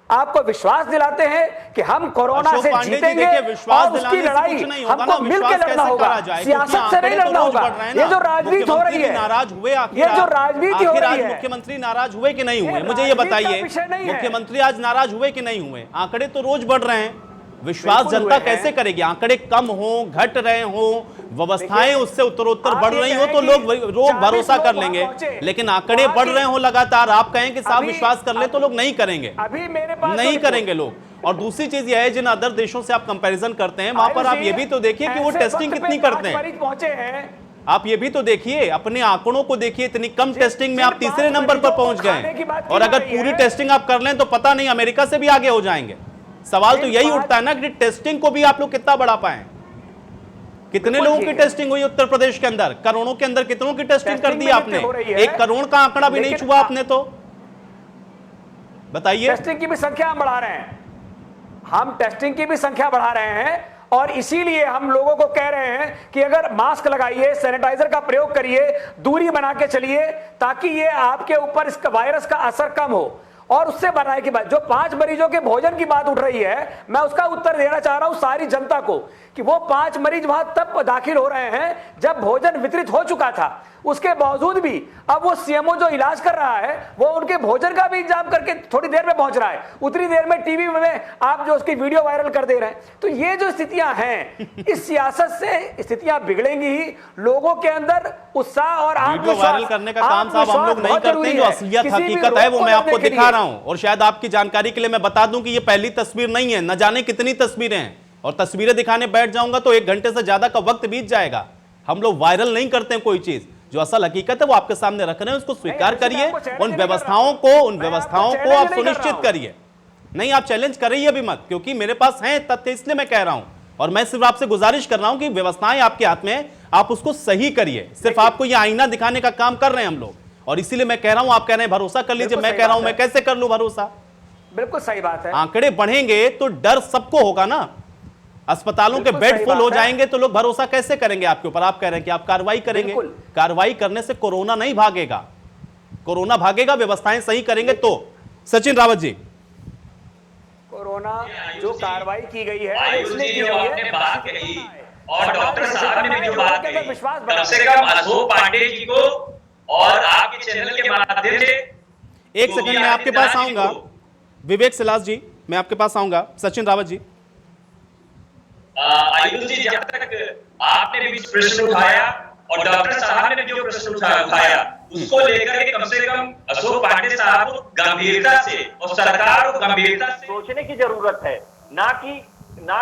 S8: आपको विश्वास दिलाते हैं कि हम कोरोना से जीतेंगे और उसकी लड़ाई हमको मिलकर लड़ना होगा, सियासत से नहीं लड़ना होगा। ये जो राजनीति हो रही है,
S1: नाराज हुए
S8: ये जो राजनीति हो रही है,
S1: मुख्यमंत्री नाराज हुए कि नहीं हुए? मुझे ये बताइए, मुख्यमंत्री आज नाराज हुए कि नहीं हुए? आंकड़े तो रोज बढ़ रहे हैं, विश्वास जनता कैसे करेगी? आंकड़े कम हो, घट रहे हो, व्यवस्थाएं उससे उत्तरोत्तर बढ़ रही हो तो लोग भरोसा कर लेंगे, लेकिन आंकड़े बढ़ रहे हो लगातार, आप कहें कि साहब विश्वास कर ले तो लोग नहीं करेंगे, नहीं करेंगे लोग। और दूसरी चीज यह है, जिन अदर देशों से आप कंपैरिजन करते हैं वहां पर आप ये भी तो देखिए कि वो टेस्टिंग कितनी करते हैं। आप ये भी तो देखिए, अपने आंकड़ों को देखिए, इतनी कम टेस्टिंग में आप तीसरे नंबर पर पहुंच गए, और अगर पूरी टेस्टिंग आप कर लें तो पता नहीं अमेरिका से भी आगे हो जाएंगे। सवाल तो यही उठता है ना कि टेस्टिंग को भी आप लोग कितना बढ़ा पाए? कितने लोगों की टेस्टिंग हुई उत्तर प्रदेश के अंदर? करोड़ों के अंदर कितनों की टेस्टिंग कर दी आपने? 1 करोड़ का आंकड़ा भी नहीं छुआ आपने तो। बताइए।
S8: टेस्टिंग की भी संख्या हम बढ़ा रहे हैं, हम टेस्टिंग की भी संख्या बढ़ा रहे हैं, और इसीलिए हम लोगों को कह रहे हैं कि अगर मास्क लगाइए, सैनिटाइजर का प्रयोग करिए, दूरी बना के चलिए, ताकि ये आपके ऊपर इसका वायरस का असर कम हो। और उससे बनाए की बात, जो 5 मरीजों के भोजन की बात उठ रही है, मैं उसका उत्तर देना चाह रहा हूं सारी जनता को कि वो 5 मरीज वहां तब दाखिल हो रहे हैं जब भोजन वितरित हो चुका था। उसके बावजूद भी अब वो सीएमओ जो इलाज कर रहा है वो उनके भोजन का भी इंतजाम करके थोड़ी देर में पहुंच रहा है, उतनी देर में टीवी में आप जो उसकी वीडियो वायरल कर दे रहे हैं। तो ये जो स्थितियां हैं, इस सियासत से स्थितियां बिगड़ेंगी ही। लोगों के अंदर उत्साह और
S1: वीडियो वायरल करने का काम साहब हम लोग नहीं करते, जो असलियत हकीकत है वो मैं आपको दिखा रहा हूं। और शायद आपकी जानकारी के लिए मैं बता दूं कि ये पहली तस्वीर नहीं है, न जाने कितनी तस्वीरें हैं, और तस्वीरें दिखाने बैठ जाऊंगा तो 1 घंटे से ज्यादा का वक्त बीत जाएगा। हम लोग वायरल नहीं करते हैं कोई चीज, जो असल हकीकत है वो आपके सामने रख रहे हैं, उसको स्वीकार करिए, उन व्यवस्थाओं को आप सुनिश्चित करिए। नहीं, आप चैलेंज करिए भी मत, क्योंकि मेरे पास हैं तथ्य, इसलिए मैं कह रहा हूं। और मैं सिर्फ आपसे गुजारिश कर रहा हूं कि व्यवस्थाएं आपके हाथ में, आप उसको सही करिए। सिर्फ आपको ये आईना दिखाने का काम कर रहे हैं हम लोग, और इसीलिए मैं कह रहा हूं, आप कह रहे हैं भरोसा कर लीजिए, मैं कह रहा हूं मैं कैसे कर लूं भरोसा?
S8: बिल्कुल सही बात है।
S1: आंकड़े बढ़ेंगे तो डर सबको होगा ना, अस्पतालों के बेड फुल हो जाएंगे तो लोग भरोसा कैसे करेंगे आपके ऊपर? आप कह रहे हैं कि आप कार्रवाई करेंगे। कार्रवाई करने से कोरोना नहीं भागेगा, कोरोना भागेगा व्यवस्थाएं सही करेंगे तो। सचिन रावत जी,
S8: कोरोना जो कार्रवाई की गई है
S10: उसने की गई है, बात कही और डॉक्टर साहब ने भी जो बात कही, कम से कम अशोक पांडे जी को और आपके चैनल के माध्यम से।
S1: एक सेकंड मैं आपके पास आऊंगा, विवेक सिलास जी मैं आपके पास आऊंगा। सचिन रावत जी,
S10: आयुष जी, जब तक आपने भी प्रश्न उठाया और डॉक्टर साहब ने भी जो प्रश्न उठाया उसको लेकर के कम से कम अशोक पांडे साहब को गंभीरता से और सरकार को गंभीरता से
S11: सोचने की जरूरत है, ना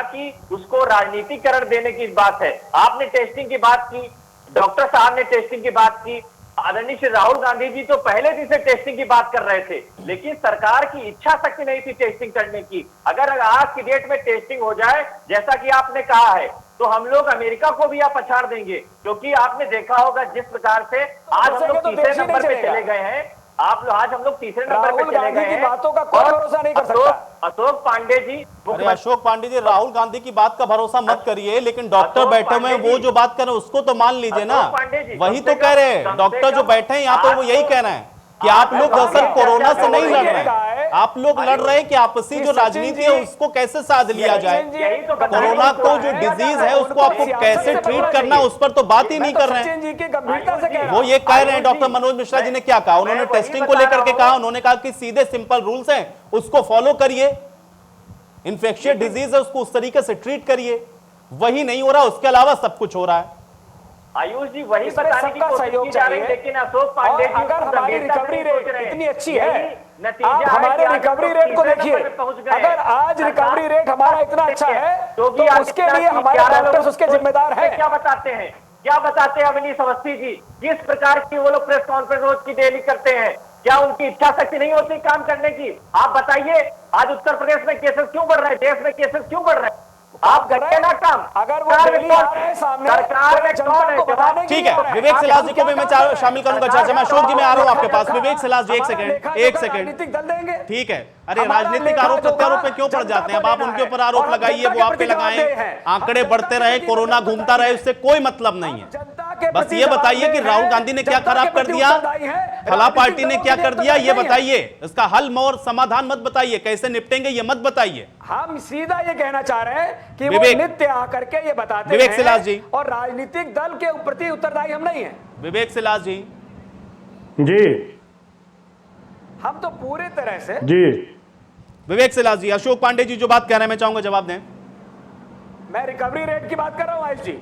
S11: कि उसको राजनीतिकरण देने की बात है। आपने टेस्टिंग की बात की, डॉक्टर साहब ने टेस्टिंग की बात की, आदरणीय श्री राहुल गांधी जी तो पहले दिन से टेस्टिंग की बात कर रहे थे, लेकिन सरकार की इच्छा शक्ति नहीं थी टेस्टिंग करने की। अगर आज की डेट में टेस्टिंग हो जाए जैसा कि आपने कहा है तो हम लोग अमेरिका को भी आप पछाड़ देंगे, क्योंकि आपने देखा होगा जिस प्रकार से आज हम लोग तीसरे नंबर पे चले गए हैं। आज हम लोग तीसरे नंबर पे चले गए हैं।
S8: बातों का कोई भरोसा नहीं कर सकता।
S11: अशोक पांडे जी,
S1: अरे अशोक पांडे जी, राहुल गांधी की बात का भरोसा मत करिए, लेकिन डॉक्टर बैठे हुए वो जो बात कर रहे हैं उसको तो मान लीजिए ना। वही तो कह रहे हैं, डॉक्टर जो बैठे हैं यहाँ पे वो यही कह रहे हैं कि आप लोग दरअसल कोरोना से नहीं लड़ रहे हैं, आप लोग लड़ रहे हैं कि आपसी जो राजनीति है उसको कैसे साध लिया जाए। कोरोना को जो डिजीज है उसको आपको कैसे ट्रीट करना उस पर तो बात ही नहीं कर रहे हैं। वो ये कह रहे हैं, डॉक्टर मनोज मिश्रा जी ने क्या कहा, उन्होंने टेस्टिंग को लेकर के कहा, उन्होंने कहा कि सीधे सिंपल रूल्स हैं उसको फॉलो करिए, इन्फेक्शियस डिजीज है उसको उस तरीके से ट्रीट करिए। वही नहीं हो रहा, उसके अलावा सब कुछ हो रहा है।
S11: आयुष जी वही बताने की कोशिश की जा रही है, लेकिन अशोक पांडे जी
S8: अगर हमारी रिकवरी रेट इतनी अच्छी है, आप हमारे रिकवरी रेट को देखिए, अगर आज रिकवरी रेट हमारा इतना अच्छा है तो उसके लिए हमारे डॉक्टर्स उसके जिम्मेदार हैं।
S11: क्या बताते हैं अवनीश अवस्थी जी, किस प्रकार की वो लोग प्रेस कॉन्फ्रेंस रोज की डेली करते हैं? क्या उनकी इच्छा शक्ति नहीं होती काम करने की? आप बताइए, आज उत्तर प्रदेश में केसेस क्यों बढ़ रहे हैं, देश में केसेस क्यों बढ़ रहे हैं? आप करते ना काम।
S8: अगर वो डेली आ रहे हैं सामने,
S11: सरकार में कौन है?
S1: ठीक है, विवेक सिलास जी को भी मैं शामिल करूंगा चर्चा में। अशोक जी मैं आ रहा हूं आपके पास। विवेक सिलास जी एक सेकंड, ठीक है। अरे राजनीतिक आरोप प्रत्यारोप पे क्यों पड़ जाते हैं? अब आप उनके ऊपर आरोप लगाइए, वो आप पे लगाएं, आंकड़े बढ़ते रहे, कोरोना घूमता रहे, उससे कोई मतलब नहीं है। बस ये बताइए कि राहुल गांधी ने क्या खराब कर दिया, फला पार्टी ने क्या कर दिया, ये बताइए। इसका हल और समाधान मत बताइए, कैसे निपटेंगे ये मत बताइए।
S8: हम सीधा ये कहना चाह रहे हैं कि वो नित्य आकर के ये बताते हैं,
S1: विवेक सिलास जी,
S8: और राजनीतिक दल के प्रति उत्तरदायी हम नहीं है।
S1: विवेक सिलास जी,
S8: हम तो पूरी तरह से
S1: विवेक सिलास जी, अशोक पांडे जी जो बात कह रहे हैं मैं चाहूंगा जवाब दें।
S8: मैं रिकवरी रेट की बात कर रहा हूं आयुष जी।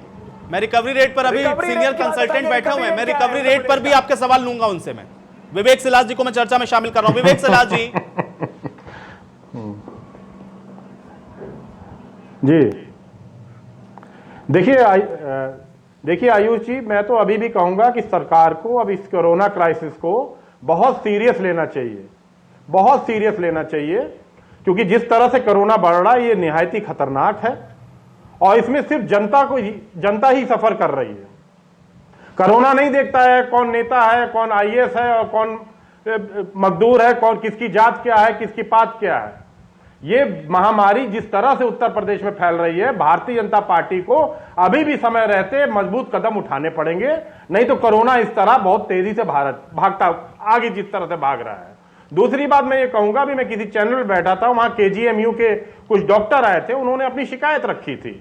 S1: मैं रिकवरी रेट पर अभी सीनियर कंसल्टेंट बैठे हुए हैं, मैं रिकवरी रेट पर भी आपके सवाल लूंगा उनसे। मैं विवेक सिलास जी को मैं चर्चा में शामिल कर रहा हूं। विवेक सिलास जी,
S9: देखिए आयुष जी, मैं तो अभी भी कहूंगा कि सरकार को अब इस कोरोना क्राइसिस को बहुत सीरियस लेना चाहिए, बहुत सीरियस लेना चाहिए, क्योंकि जिस तरह से कोरोना बढ़ रहा है ये निहायती खतरनाक है और इसमें सिर्फ जनता ही सफर कर रही है। कोरोना नहीं देखता है कौन नेता है, कौन आईएएस है और कौन मजदूर है, कौन किसकी जात क्या है, किसकी पात क्या है। ये महामारी जिस तरह से उत्तर प्रदेश में फैल रही है, भारतीय जनता पार्टी को अभी भी समय रहते मजबूत कदम उठाने पड़ेंगे, नहीं तो कोरोना इस तरह बहुत तेजी से भागता आगे जिस तरह से भाग रहा है। दूसरी बात मैं ये कहूंगा, भी मैं किसी चैनल में बैठा था, वहां केजीएमयू के कुछ डॉक्टर आए थे, उन्होंने अपनी शिकायत रखी थी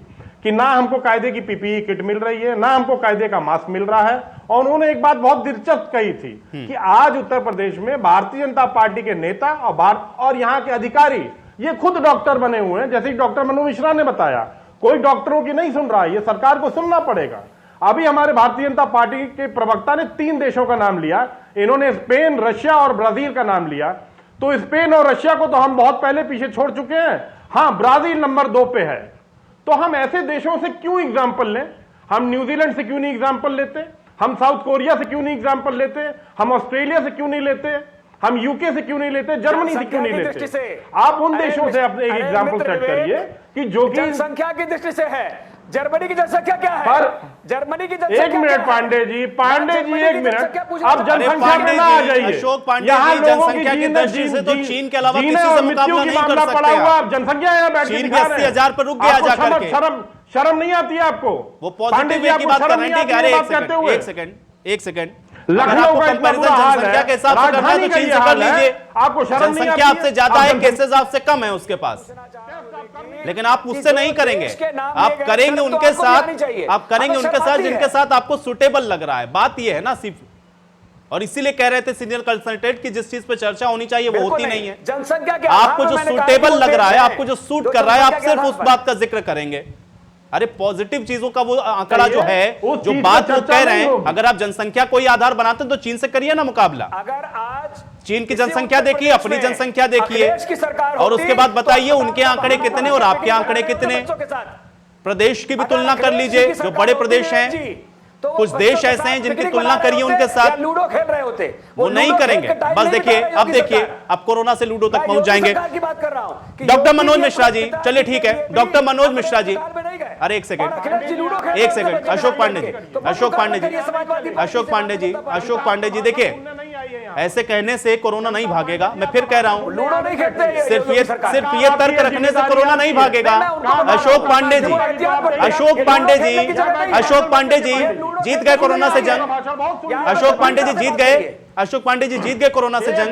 S9: कि ना हमको कायदे की पीपीई किट मिल रही है, ना हमको कायदे का मास्क मिल रहा है। और उन्होंने एक बात बहुत दिलचस्प कही थी कि आज उत्तर प्रदेश में भारतीय जनता पार्टी के नेता और यहाँ के अधिकारी ये खुद डॉक्टर बने हुए हैं, जैसे डॉक्टर मनोज मिश्रा ने बताया। कोई डॉक्टरों की नहीं सुन रहा है, ये सरकार को सुनना पड़ेगा। अभी हमारे भारतीय जनता पार्टी के प्रवक्ता ने 3 देशों का नाम लिया, इन्होंने स्पेन, रशिया और ब्राजील का नाम लिया। तो स्पेन और रशिया को तो हम बहुत पहले पीछे छोड़ चुके हैं। हाँ, ब्राजील नंबर 2 पे है। तो हम ऐसे देशों से क्यों एग्जाम्पल लें? हम न्यूजीलैंड से क्यों नहीं एग्जाम्पल लेते? हम साउथ कोरिया से क्यों नहीं एग्जाम्पल लेते? हम ऑस्ट्रेलिया से क्यों नहीं लेते? हम यूके से क्यों नहीं लेते? जर्मनी से क्यों नहीं लेते? आप उन देशों से अपने एक एग्जाम्पल सेट करिए कि जो कि
S8: जनसंख्या की दृष्टि से है। जर्मनी की जनसंख्या क्या है?
S9: पर
S8: जर्मनी की जनसंख्या
S9: एक मिनट पांडे जी, एक मिनट, आप जनसंख्या में ना आ जाइए।
S1: अशोक पांडे
S9: यहाँ
S1: जी,
S9: लोगों की
S1: जनसंख्या की दृष्टि से तो चीन के अलावा
S9: जीने
S1: किसी
S9: और
S1: से
S9: मृत्यु
S1: मुकाबला
S9: की
S1: नहीं कर
S9: मामला
S1: सकते
S9: पड़ा हुआ,
S1: आप।
S9: आप जनसंख्या यहाँ बैठ के
S1: चीन भी
S9: दिखा रहे हैं।
S1: 80,000 पर रुक गया
S9: आपको
S1: जा करके।
S9: शर्म नहीं आती है आपको?
S1: वो
S9: पांडे जी
S1: पॉजिटिव की बात कर रहे हैं।
S9: अरे
S1: एक सेकंड
S9: लखनऊ का इतना बुरा हाल है,
S1: जनसंख्या के हिसाब से करना है तो चीन से कर लीजिए।
S9: आपको शर्म नहीं
S1: जनसंख्या
S9: आती
S1: आपसे ज्यादा है, केसेस आपसे कम है उसके पास, लेकिन आप उससे नहीं करेंगे। आप करेंगे उनके साथ, आप करेंगे उनके साथ जिनके साथ आपको सुटेबल लग रहा है। बात यह है ना सिर्फ, और इसीलिए कह रहे थे सीनियर कंसल्टेंट की जिस चीज पे चर्चा होनी चाहिए वो होती नहीं है।
S8: जनसंख्या के
S1: आपको जो सुटेबल लग रहा है, आपको जो सूट कर रहा है, आप सिर्फ उस बात का जिक्र करेंगे। अरे पॉजिटिव चीजों का वो आंकड़ा जो है, जो बात वो कह रहे हैं, अगर आप जनसंख्या कोई आधार बनाते हैं तो चीन से करिए ना मुकाबला।
S8: अगर आज
S1: चीन की जनसंख्या देखिए, अपनी जनसंख्या देखिए, और उसके बाद बताइए उनके आंकड़े कितने और आपके आंकड़े कितने। प्रदेश की भी तुलना कर लीजिए, जो बड़े प्रदेश हैं, कुछ देश ऐसे हैं जिनकी तुलना करिए उनके साथ,
S8: लूडो खेल रहे होते,
S1: वो नहीं करेंगे। बस देखिए, अब देखिए, अब कोरोना से लूडो तक पहुंच जाएंगे। डॉक्टर मनोज मिश्रा जी, चलिए ठीक है, डॉक्टर मनोज मिश्रा जी, अरे एक सेकंड, अशोक पांडे जी, अशोक पांडे जी, देखिए ऐसे कहने से कोरोना नहीं भागेगा। मैं फिर कह रहा हूं, सिर्फ ये तर्क रखने से कोरोना नहीं भागेगा। अशोक पांडे जी जीत गए कोरोना से जंग। अशोक पांडे जी जीत गए कोरोना से जंग।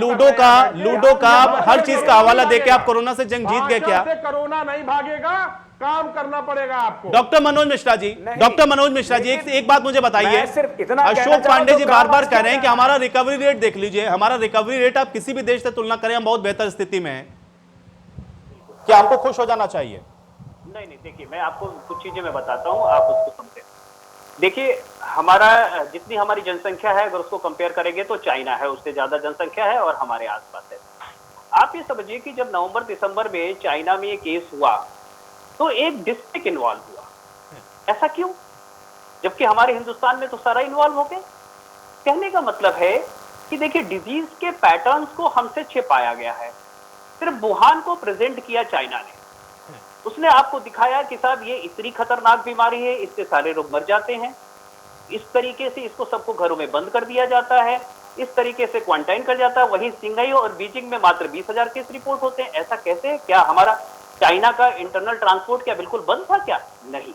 S1: लूडो का हर चीज का हवाला देके आप कोरोना से जंग जीत गए क्या?
S9: कोरोना नहीं भागेगा, काम करना पड़ेगा आपको।
S1: डॉक्टर मनोज मिश्रा जी, एक बात मुझे बताइए। अशोक पांडे जी बार बार कह रहे हैं कि हमारा रिकवरी रेट देख लीजिए, हमारा रिकवरी रेट आप किसी भी देश से तुलना करें हम बहुत बेहतर स्थिति में है। क्या हमको खुश हो जाना चाहिए?
S11: नहीं, देखिए मैं आपको कुछ चीजें मैं बताता हूँ, आप उसको समझें। देखिए हमारा जितनी हमारी जनसंख्या है, अगर उसको कंपेयर करेंगे तो चाइना है, उससे ज्यादा जनसंख्या है और हमारे आसपास है। आप ये समझिए कि जब नवंबर दिसंबर में चाइना में ये केस हुआ तो एक डिस्ट्रिक्ट इन्वॉल्व हुआ। ऐसा क्यों, जबकि हमारे हिंदुस्तान में तो सारा इन्वॉल्व हो गया। कहने का मतलब है कि देखिए डिजीज के पैटर्न्स को हमसे छिपाया गया है। सिर्फ वुहान को प्रेजेंट किया चाइना ने, उसने आपको दिखाया कि साहब ये इतनी खतरनाक बीमारी है, इससे सारे लोग मर जाते हैं, इस तरीके से इसको सबको घरों में बंद कर दिया जाता है, इस तरीके से क्वारंटाइन कर जाता है। वहीं सिंघाई और बीजिंग में मात्र 20,000 केस रिपोर्ट होते हैं। ऐसा कैसे? क्या हमारा चाइना का इंटरनल ट्रांसपोर्ट क्या बिल्कुल बंद था क्या? नहीं।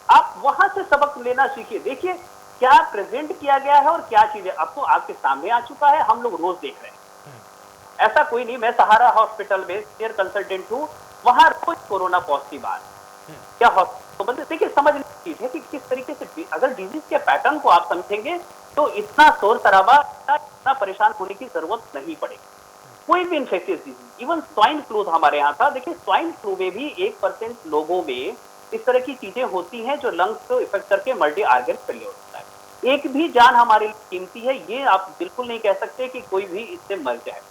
S11: आप वहां से सबक लेना सीखिए। देखिए क्या प्रेजेंट किया गया है और क्या चीजें आपको आपके सामने आ चुका है, हम लोग रोज देख रहे हैं। ऐसा कोई नहीं, मैं सहारा हॉस्पिटल में सीनियर कंसल्टेंट हूँ, वहां रोज कोरोना पॉजिटिव आ रहा है। क्या हॉस्पिटल देखिए समझने की चीज है कि किस तरीके से अगर डिजीज के पैटर्न को आप समझेंगे तो इतना शोर शराबा, इतना परेशान होने की जरूरत नहीं पड़ेगी। कोई भी infectious disease, even swine flu हमारे यहाँ था। देखिए स्वाइन फ्लू में भी 1% लोगों में इस तरह की चीजें होती हैं जो लंग्स को इफेक्ट करके मल्टी ऑर्गन फेलियर होता है। एक भी जान हमारे लिए कीमती है, ये आप बिल्कुल नहीं कह सकते कि कोई भी इससे मर जाए।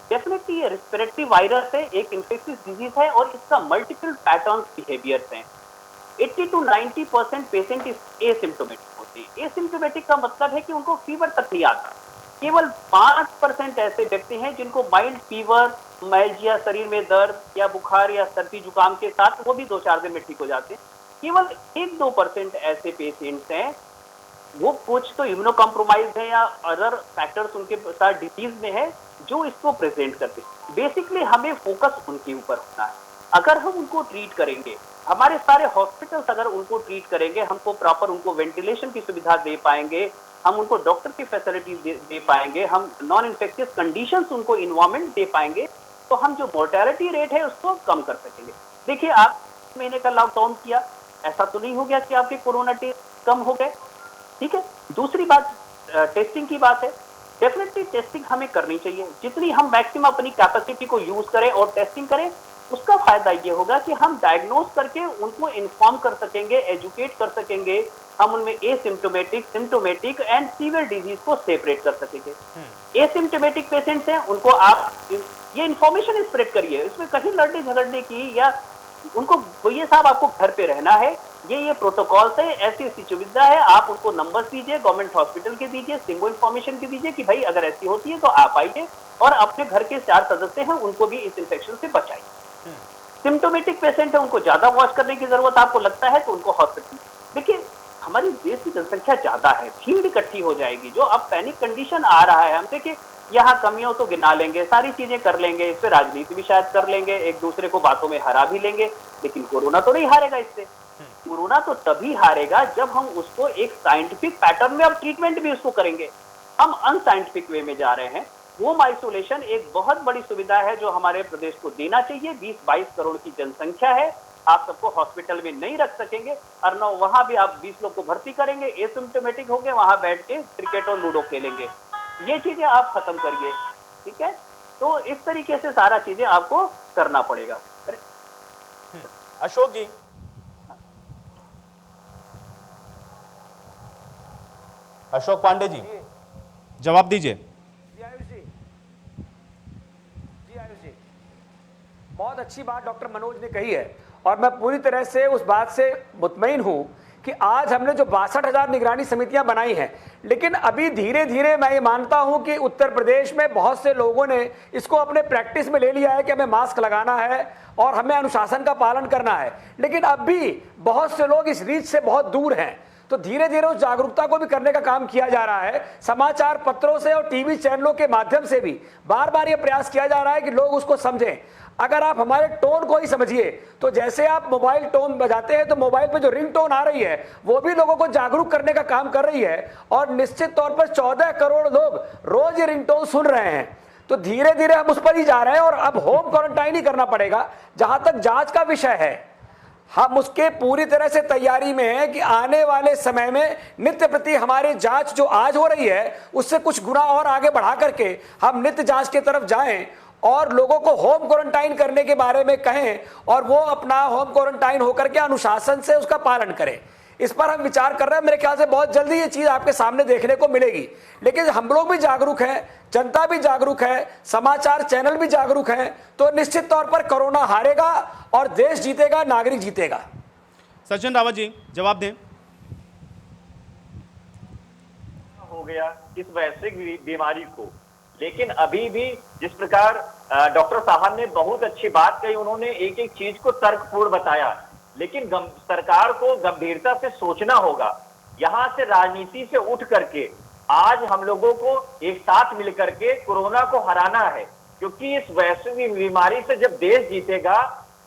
S11: डेफिनेटली ये रेस्पिरेटरी वायरस है, एक इन्फेक्शियस डिजीज है और इसका मल्टीपल पैटर्न्स बिहेवियर्स हैं। 80 to 90% पेशेंट एसिम्प्टोमेटिक होते हैं। एसिम्प्टोमेटिक का मतलब है कि उनको फीवर तक नहीं आता। केवल 5% ऐसे व्यक्ति हैं जिनको माइल्ड फीवर, मैल्जिया, शरीर में दर्द या बुखार या सर्दी जुकाम के साथ, वो भी 2-4 दिन में ठीक हो जाते हैं। केवल 1-2% ऐसे पेशेंट्स हैं, वो कुछ तो इम्यूनो कॉम्प्रोमाइज है या अदर फैक्टर्स उनके साथ डिजीज में है जो इसको प्रेजेंट करते हैं। बेसिकली हमें फोकस उनके ऊपर होना है। अगर हम उनको ट्रीट करेंगे, हमारे सारे हॉस्पिटल्स अगर उनको ट्रीट करेंगे, हमको प्रॉपर उनको वेंटिलेशन की सुविधा दे पाएंगे, हम उनको डॉक्टर की फैसिलिटीज दे पाएंगे, हम नॉन इन्फेक्शियस कंडीशंस उनको इन्वायरमेंट दे पाएंगे, तो हम जो मोर्टेलिटी रेट है उसको कम कर सकेंगे। देखिए आप महीने का लॉकडाउन किया, ऐसा तो नहीं हो गया कि आपके कोरोना टेस्ट कम हो गए, ठीक है। दूसरी बात टेस्टिंग की बात है। डेफिनेटली टेस्टिंग हमें करनी चाहिए। जितनी हम मैक्सिमम अपनी कैपेसिटी को यूज करें और टेस्टिंग करें, उसका फायदा ये होगा कि हम डायग्नोज करके उनको इन्फॉर्म कर सकेंगे, एजुकेट कर सकेंगे, हम उनमें asymptomatic, symptomatic and severe disease को सेपरेट कर सकेंगे। एसिम्प्टोमेटिक पेशेंट्स हैं, उनको आप ये इन्फॉर्मेशन स्प्रेड करिए, इसमें कहीं लड़ने झगड़ने की या उनको भैया साहब आपको घर पे रहना है, ये प्रोटोकॉल है, ऐसी सुविधा है, आप उनको नंबर दीजिए, गवर्नमेंट हॉस्पिटल के दीजिए, सिंगल इन्फॉर्मेशन की दीजिए कि भाई अगर ऐसी होती है तो आप आइए और अपने घर के 4 सदस्य हैं उनको भी इस इन्फेक्शन से बचाइए। सिम्टोमेटिक पेशेंट है, उनको ज्यादा वॉच करने की जरूरत आपको लगता है तो उनको हॉस्पिटल। देखिए हमारी देश की जनसंख्या ज्यादा है, भीड़ इकट्ठी हो जाएगी, जो अब पैनिक कंडीशन आ रहा है, हम देखिए यहाँ कमियों तो गिना लेंगे, सारी चीजें कर लेंगे, इस पे राजनीति भी शायद कर लेंगे, एक दूसरे को बातों में हरा भी लेंगे, लेकिन कोरोना तो नहीं हारेगा इससे। कोरोना तो तभी हारेगा जब हम उसको एक साइंटिफिक पैटर्न में अब ट्रीटमेंट भी उसको करेंगे। हम अनसाइंटिफिक वे में जा रहे हैं। होम आइसोलेशन एक बहुत बड़ी सुविधा है जो हमारे प्रदेश को देना चाहिए। 20-22 करोड़ की जनसंख्या है, आप सबको हॉस्पिटल में नहीं रख सकेंगे, और न वहां भी आप 20 लोग को भर्ती करेंगे, एसिम्प्टोमेटिक होंगे, वहां बैठ के क्रिकेट और लूडो खेलेंगे। ये चीजें आप खत्म करिए, ठीक है। तो इस तरीके से सारा चीजें आपको करना पड़ेगा।
S1: अशोक जी, अशोक पांडे जी, जवाब दीजिए।
S8: जी आयुष जी, बहुत अच्छी बात डॉक्टर मनोज ने कही है, और मैं पूरी तरह से उस बात से मुतमईन हूं कि आज हमने जो 62,000 निगरानी समितियां बनाई हैं, लेकिन अभी धीरे धीरे मैं ये मानता हूं कि उत्तर प्रदेश में बहुत से लोगों ने इसको अपने प्रैक्टिस में ले लिया है कि हमें मास्क लगाना है और हमें अनुशासन का पालन करना है, लेकिन अब भी बहुत से लोग इस रीच से बहुत दूर हैं। तो धीरे धीरे उस जागरूकता को भी करने का काम किया जा रहा है। समाचार पत्रों से और टीवी चैनलों के माध्यम से भी बार बार ये प्रयास किया जा रहा है कि लोग उसको समझें। अगर आप हमारे टोन को ही समझिए, तो जैसे आप मोबाइल टोन बजाते हैं तो मोबाइल पे जो रिंग टोन आ रही है वो भी लोगों को जागरूक करने का काम कर रही है, और निश्चित तौर पर 14 करोड़ लोग रोज ये रिंग टोन सुन रहे हैं। तो धीरे धीरे हम उस पर ही जा रहे हैं, और अब होम क्वारंटाइन ही करना पड़ेगा। जहां तक जांच का विषय है, हम उसके पूरी तरह से तैयारी में हैं कि आने वाले समय में नित्य प्रति हमारी जांच जो आज हो रही है उससे कुछ गुना और आगे बढ़ा करके हम नित्य जांच की तरफ जाएं, और लोगों को होम क्वारंटाइन करने के बारे में कहें, और वो अपना होम क्वारंटाइन होकर के अनुशासन से उसका पालन करें। इस पर हम विचार कर रहे हैं। मेरे ख्याल से बहुत जल्दी ये चीज आपके सामने देखने को मिलेगी। लेकिन हम लोग भी जागरूक हैं, जनता भी जागरूक है, समाचार चैनल भी जागरूक हैं, तो निश्चित तौर पर कोरोना हारेगा और देश जीतेगा, नागरिक जीतेगा।
S1: सचिन रावत जी, जवाब दें।
S11: हो गया इस वैश्विक बीमारी को, लेकिन अभी भी जिस प्रकार डॉक्टर साहब ने बहुत अच्छी बात कही, उन्होंने एक एक चीज को तर्कपूर्ण बताया, लेकिन सरकार को गंभीरता से सोचना होगा। यहां से राजनीति से उठ करके आज हम लोगों को एक साथ मिलकर के कोरोना को हराना है, क्योंकि इस वैश्विक बीमारी से जब देश जीतेगा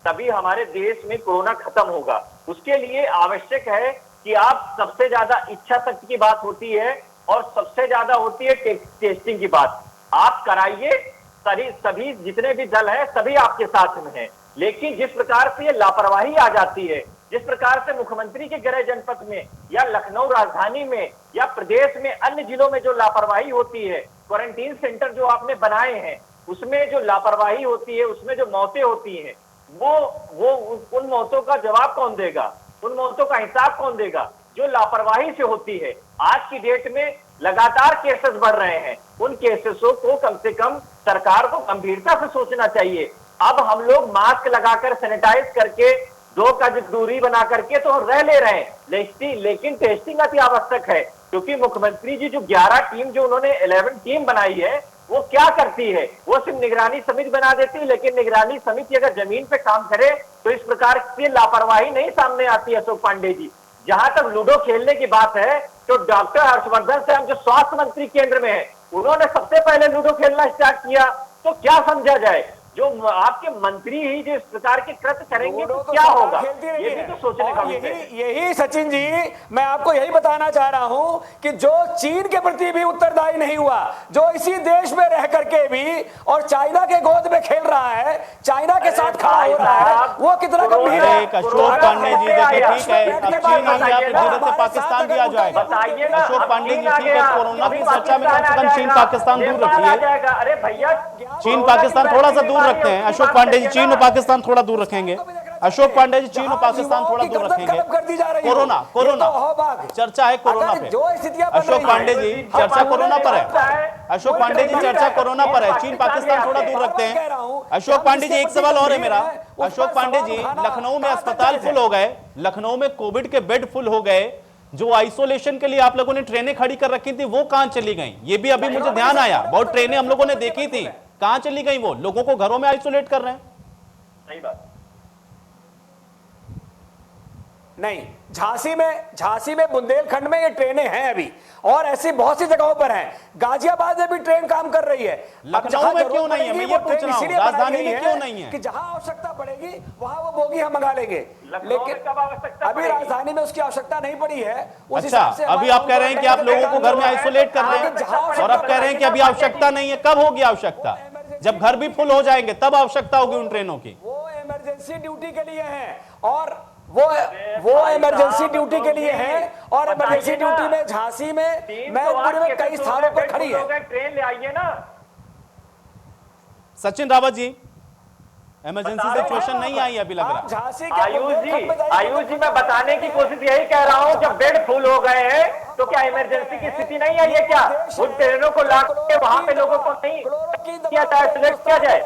S11: तभी हमारे देश में कोरोना खत्म होगा। उसके लिए आवश्यक है कि आप सबसे ज्यादा इच्छा शक्ति की बात होती है और सबसे ज्यादा होती है टेस्टिंग की बात। आप कराइए, सभी जितने भी दल है सभी आपके साथ में हैं। लेकिन जिस प्रकार से ये लापरवाही आ जाती है, जिस प्रकार से मुख्यमंत्री के गृह जनपद में या लखनऊ राजधानी में या प्रदेश में अन्य जिलों में जो लापरवाही होती है, क्वारंटीन सेंटर जो आपने बनाए हैं उसमें जो लापरवाही होती है, उसमें जो मौतें होती हैं, वो उन मौतों का जवाब कौन देगा? उन मौतों का हिसाब कौन देगा जो लापरवाही से होती है? आज की डेट में लगातार केसेस बढ़ रहे हैं, उन केसेसों को कम से कम सरकार को गंभीरता से सोचना चाहिए। अब हम लोग मास्क लगाकर सैनिटाइज करके 2 गज दूरी बना करके तो रह ले रहे हैं, लेकिन टेस्टिंग अति आवश्यक है, क्योंकि मुख्यमंत्री जी जो 11 टीम जो उन्होंने 11 टीम बनाई है वो क्या करती है? वो सिर्फ निगरानी समिति बना देती है, लेकिन निगरानी समिति अगर जमीन पे काम करे तो इस प्रकार की लापरवाही नहीं सामने आती है। अशोक पांडे जी, जहां तक लूडो खेलने की बात है तो डॉक्टर हर्षवर्धन से हम जो स्वास्थ्य मंत्री केंद्र में है, उन्होंने सबसे पहले लूडो खेलना स्टार्ट किया, तो क्या समझा जाए? जो आपके मंत्री ही जो इस प्रकार के कृत्य करेंगे तो क्या होगा? ये भी तो सोचने का विषय है।
S8: यही सचिन जी, मैं आपको यही बताना चाह रहा हूं कि जो चीन के प्रति भी उत्तरदायी नहीं हुआ, जो इसी देश में रह करके भी और चाइना के गोद में खेल रहा है, चाइना के साथ खड़ा हो रहा है, वो कितना गंभीर है।
S1: अशोक पांडे जी, देखिए ठीक है, अब चीन आ गया, फिर धीरे से पाकिस्तान भी आ जाएगा। अशोक पांडे जी, ठीक है, कोरोना की चर्चा में कम से कम चीन पाकिस्तान दूर रखिए।
S11: अरे भैया,
S1: चीन पाकिस्तान थोड़ा सा दूर रखते हैं। अशोक पांडे जी, चीन और पाकिस्तान थोड़ा दूर रखेंगे। अशोक पांडे जी, चीन और पाकिस्तान थोड़ा दूर रखेंगे। कोरोना चर्चा है, कोरोना पे। अशोक पांडे जी, चर्चा कोरोना पर है। अशोक पांडे जी, चर्चा कोरोना पर है। चीन पाकिस्तान थोड़ा दूर रखते हैं। अशोक पांडे जी, एक सवाल और है मेरा। अशोक पांडे जी, लखनऊ में अस्पताल फुल हो गए, लखनऊ में कोविड के बेड फुल हो गए, जो आइसोलेशन के लिए आप लोगों ने ट्रेनें खड़ी कर रखी थी वो कहां चली गई? ये भी अभी मुझे ध्यान आया, बहुत ट्रेनें हम लोगों ने देखी थी, कहां चली गई? वो लोगों को घरों में आइसोलेट कर रहे हैं।
S11: सही बात।
S8: नहीं, झांसी में बुंदेलखंड में ये ट्रेनें हैं अभी, और ऐसी बहुत सी जगहों पर हैं। गाजियाबाद में भी ट्रेन काम कर रही है।
S1: लखनऊ में क्यों नहीं है, मैं ये पूछ रहा हूँ, राजधानी में क्यों नहीं है?
S8: कि जहां आवश्यकता पड़ेगी वहां वो बोगी हम मंगा लेंगे, लेकिन अभी राजधानी में उसकी आवश्यकता नहीं पड़ी है।
S1: अच्छा, अभी आप कह रहे हैं कि आप लोगों को घर में आइसोलेट कर रहे हैं, और अब कह रहे हैं कि अभी आवश्यकता नहीं है। कब होगी आवश्यकता? जब घर भी फुल हो जाएंगे तब आवश्यकता होगी उन ट्रेनों की।
S8: वो इमरजेंसी ड्यूटी के लिए है, और वो इमरजेंसी ड्यूटी के लिए है, और इमरजेंसी ड्यूटी में झांसी में मैनपुरी में कई स्थानों पर खड़ी है।
S11: ट्रेन ले आइए ना।
S1: सचिन रावत जी, इमरजेंसी सिचुएशन नहीं आई अभी लग रहा।
S11: आयुष जी मैं बताने की कोशिश यही कह रहा हूँ, जब बेड फुल हो गए हैं तो क्या इमरजेंसी की स्थिति नहीं आई है? क्या उन ट्रेनों को ला के वहां पे लोगों को नहीं किया जाए, सिलेक्ट किया जाए?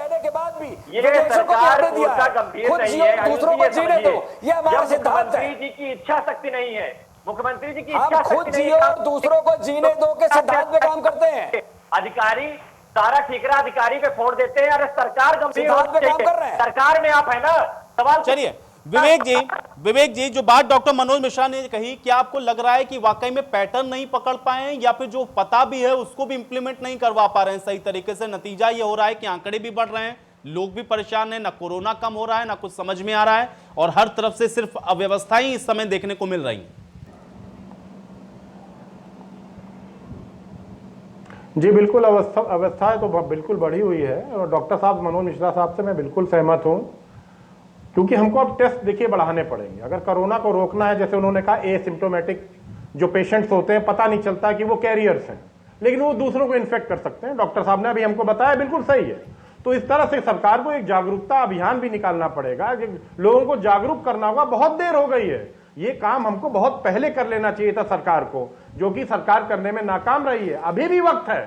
S11: ये सरकार का गंभीर नहीं है, दूसरों को जीने दो, ये हमारा सिद्धांत है। मुख्यमंत्री जी की इच्छा शक्ति नहीं है, मुख्यमंत्री जी की इच्छा
S8: खुद जिए और दूसरों को जीने दो के सिद्धांत पे काम करते हैं।
S11: अधिकारी सारा ठिकरा अधिकारी पे फोड़ देते हैं। अरे सरकार गंभीर कर रहे हैं, सरकार में आप है ना। सवाल
S1: चलिए विवेक जी, जो बात डॉक्टर मनोज मिश्रा ने कही, क्या आपको लग रहा है कि वाकई में पैटर्न नहीं पकड़ पाए हैं, या फिर जो पता भी है उसको भी इंप्लीमेंट नहीं करवा पा रहे हैं सही तरीके से? नतीजा ये हो रहा है कि आंकड़े भी बढ़ रहे हैं, लोग भी परेशान हैं, ना कोरोना कम हो रहा है, ना कुछ समझ में आ रहा है, और हर तरफ से सिर्फ अव्यवस्थाएं इस समय देखने को मिल रही हैं।
S9: जी बिल्कुल, अवस्था तो बिल्कुल बढ़ी हुई है, और डॉक्टर साहब मनोज मिश्रा साहब से मैं बिल्कुल सहमत हूं, क्योंकि हमको अब टेस्ट देखिए बढ़ाने पड़ेंगे। अगर कोरोना को रोकना है, जैसे उन्होंने कहा एसिम्प्टोमेटिक जो पेशेंट्स होते हैं, पता नहीं चलता कि वो कैरियर्स हैं, लेकिन वो दूसरों को इन्फेक्ट कर सकते हैं। डॉक्टर साहब ने अभी हमको बताया, बिल्कुल सही है। तो इस तरह से सरकार को एक जागरूकता अभियान भी निकालना पड़ेगा, लोगों को जागरूक करना होगा। बहुत देर हो गई है, ये काम हमको बहुत पहले कर लेना चाहिए था सरकार को, जो कि सरकार करने में नाकाम रही है। अभी भी वक्त है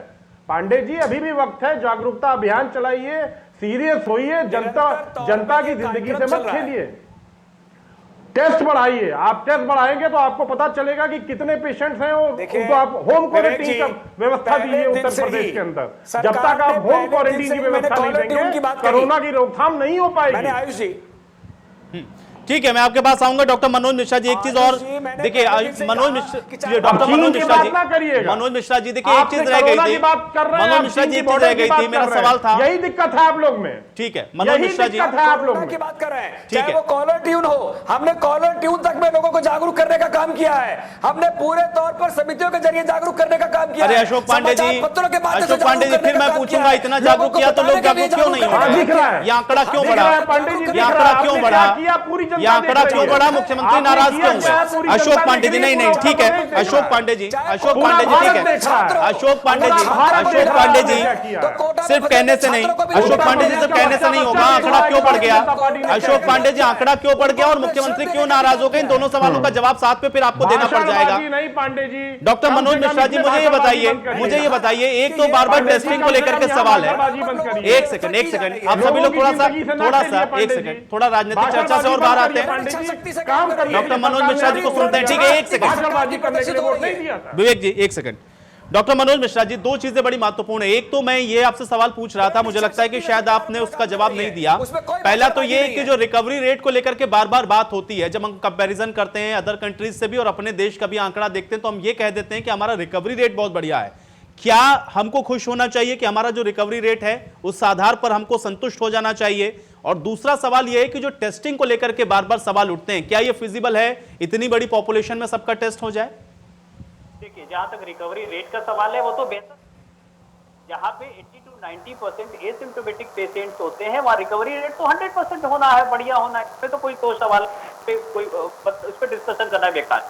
S9: पांडे जी, अभी भी वक्त है, जागरूकता अभियान चलाइए, सीरियस होइए, जनता की जिंदगी से मत खेलिए। टेस्ट बढ़ाइए, आप टेस्ट बढ़ाएंगे तो आपको पता चलेगा कि कितने पेशेंट्स हैं, उनको आप होम क्वारंटीन का व्यवस्था दीजिए उत्तर प्रदेश के अंदर। जब तक आप होम क्वारंटीन की व्यवस्था नहीं देंगे, कोरोना की रोकथाम नहीं हो पाएगी।
S8: आयुष जी
S1: ठीक है, मैं आपके पास आऊंगा। डॉक्टर मनोज मिश्रा जी, एक चीज और देखिए, मनोज मिश्रा जी, डॉक्टर मनोज मिश्रा जी, मनोज मिश्रा जी, देखिए एक चीज रह गई थी, मनोज मिश्रा जी एक चीज रह गई थी, मेरा सवाल था,
S9: यही दिक्कत है आप लोग में।
S1: ठीक है मनोज मिश्रा जी,
S9: आप लोग
S8: की बात कर रहे हैं, चाहे वो कॉलर ट्यून हो, हमने कॉलर ट्यून तक में लोगों को जागरूक करने का काम किया है, हमने पूरे तौर पर समितियों के जरिए जागरूक करने का काम किया है।
S1: अरे अशोक पांडे जी, अशोक पांडे जी, फिर मैं पूछूंगा, इतना जागरूक किया तो लोग जागरूक क्यों नहीं हो रहे? ये आंकड़ा क्यों बढ़ा? ये आंकड़ा क्यों बढ़ा? ये आंकड़ा क्यों बढ़ा? मुख्यमंत्री नाराज क्यों हुए? अशोक पांडे जी, नहीं नहीं ठीक है, अशोक पांडे जी, अशोक पांडे जी, ठीक है, अशोक पांडे जी, अशोक पांडे जी, सिर्फ कहने से नहीं, अशोक पांडे जी सिर्फ कहने से नहीं होगा। आंकड़ा क्यों बढ़ गया? अशोक पांडे जी, आंकड़ा क्यों बढ़ गया और मुख्यमंत्री क्यों नाराज हो गए? इन दोनों सवालों का जवाब साथ में फिर आपको देना पड़ जाएगा।
S9: नहीं पांडे जी,
S1: डॉक्टर मनोज मिश्रा जी, मुझे ये बताइए, एक तो बार बार टेस्टिंग को लेकर के सवाल है। एक सेकंड आप सभी लोग थोड़ा सा एक सेकंड, थोड़ा राजनीतिक चर्चा से और बाहर आते हैं। डॉक्टर मनोज मिश्रा जी को सुनते हैं, ठीक है, एक सेकंड विवेक जी, एक सेकंड। डॉक्टर मनोज मिश्रा जी, दो चीजें बड़ी महत्वपूर्ण है। एक तो मैं ये आपसे सवाल पूछ रहा था, मुझे लगता है कि शायद आपने उसका जवाब नहीं दिया। पहला तो ये कि जो रिकवरी रेट को लेकर के बार बार बात होती है, जब हम कंपैरिजन करते हैं अदर कंट्रीज से भी और अपने देश का भी आंकड़ा देखते हैं, तो हम ये कह देते हैं कि हमारा रिकवरी रेट बहुत बढ़िया है। क्या हमको खुश होना चाहिए कि हमारा जो रिकवरी रेट है उस आधार पर हमको संतुष्ट हो जाना चाहिए? और दूसरा सवाल यह है कि जो टेस्टिंग को लेकर के बार बार सवाल उठते हैं, क्या यह फिजिबल है, इतनी बड़ी पॉपुलेशन में सबका टेस्ट हो जाए?
S11: देखिए, जहां तक रिकवरी रेट का सवाल है, वो तो बेहतर, जहां पे 80 to 90% एसिम्प्टोमेटिक पेशेंट्स होते हैं, वहां रिकवरी रेट तो 100% होना है, बढ़िया होना है, इसमें तो कोई तो सवाल पे कोई इस पर डिस्कशन करना बेकार।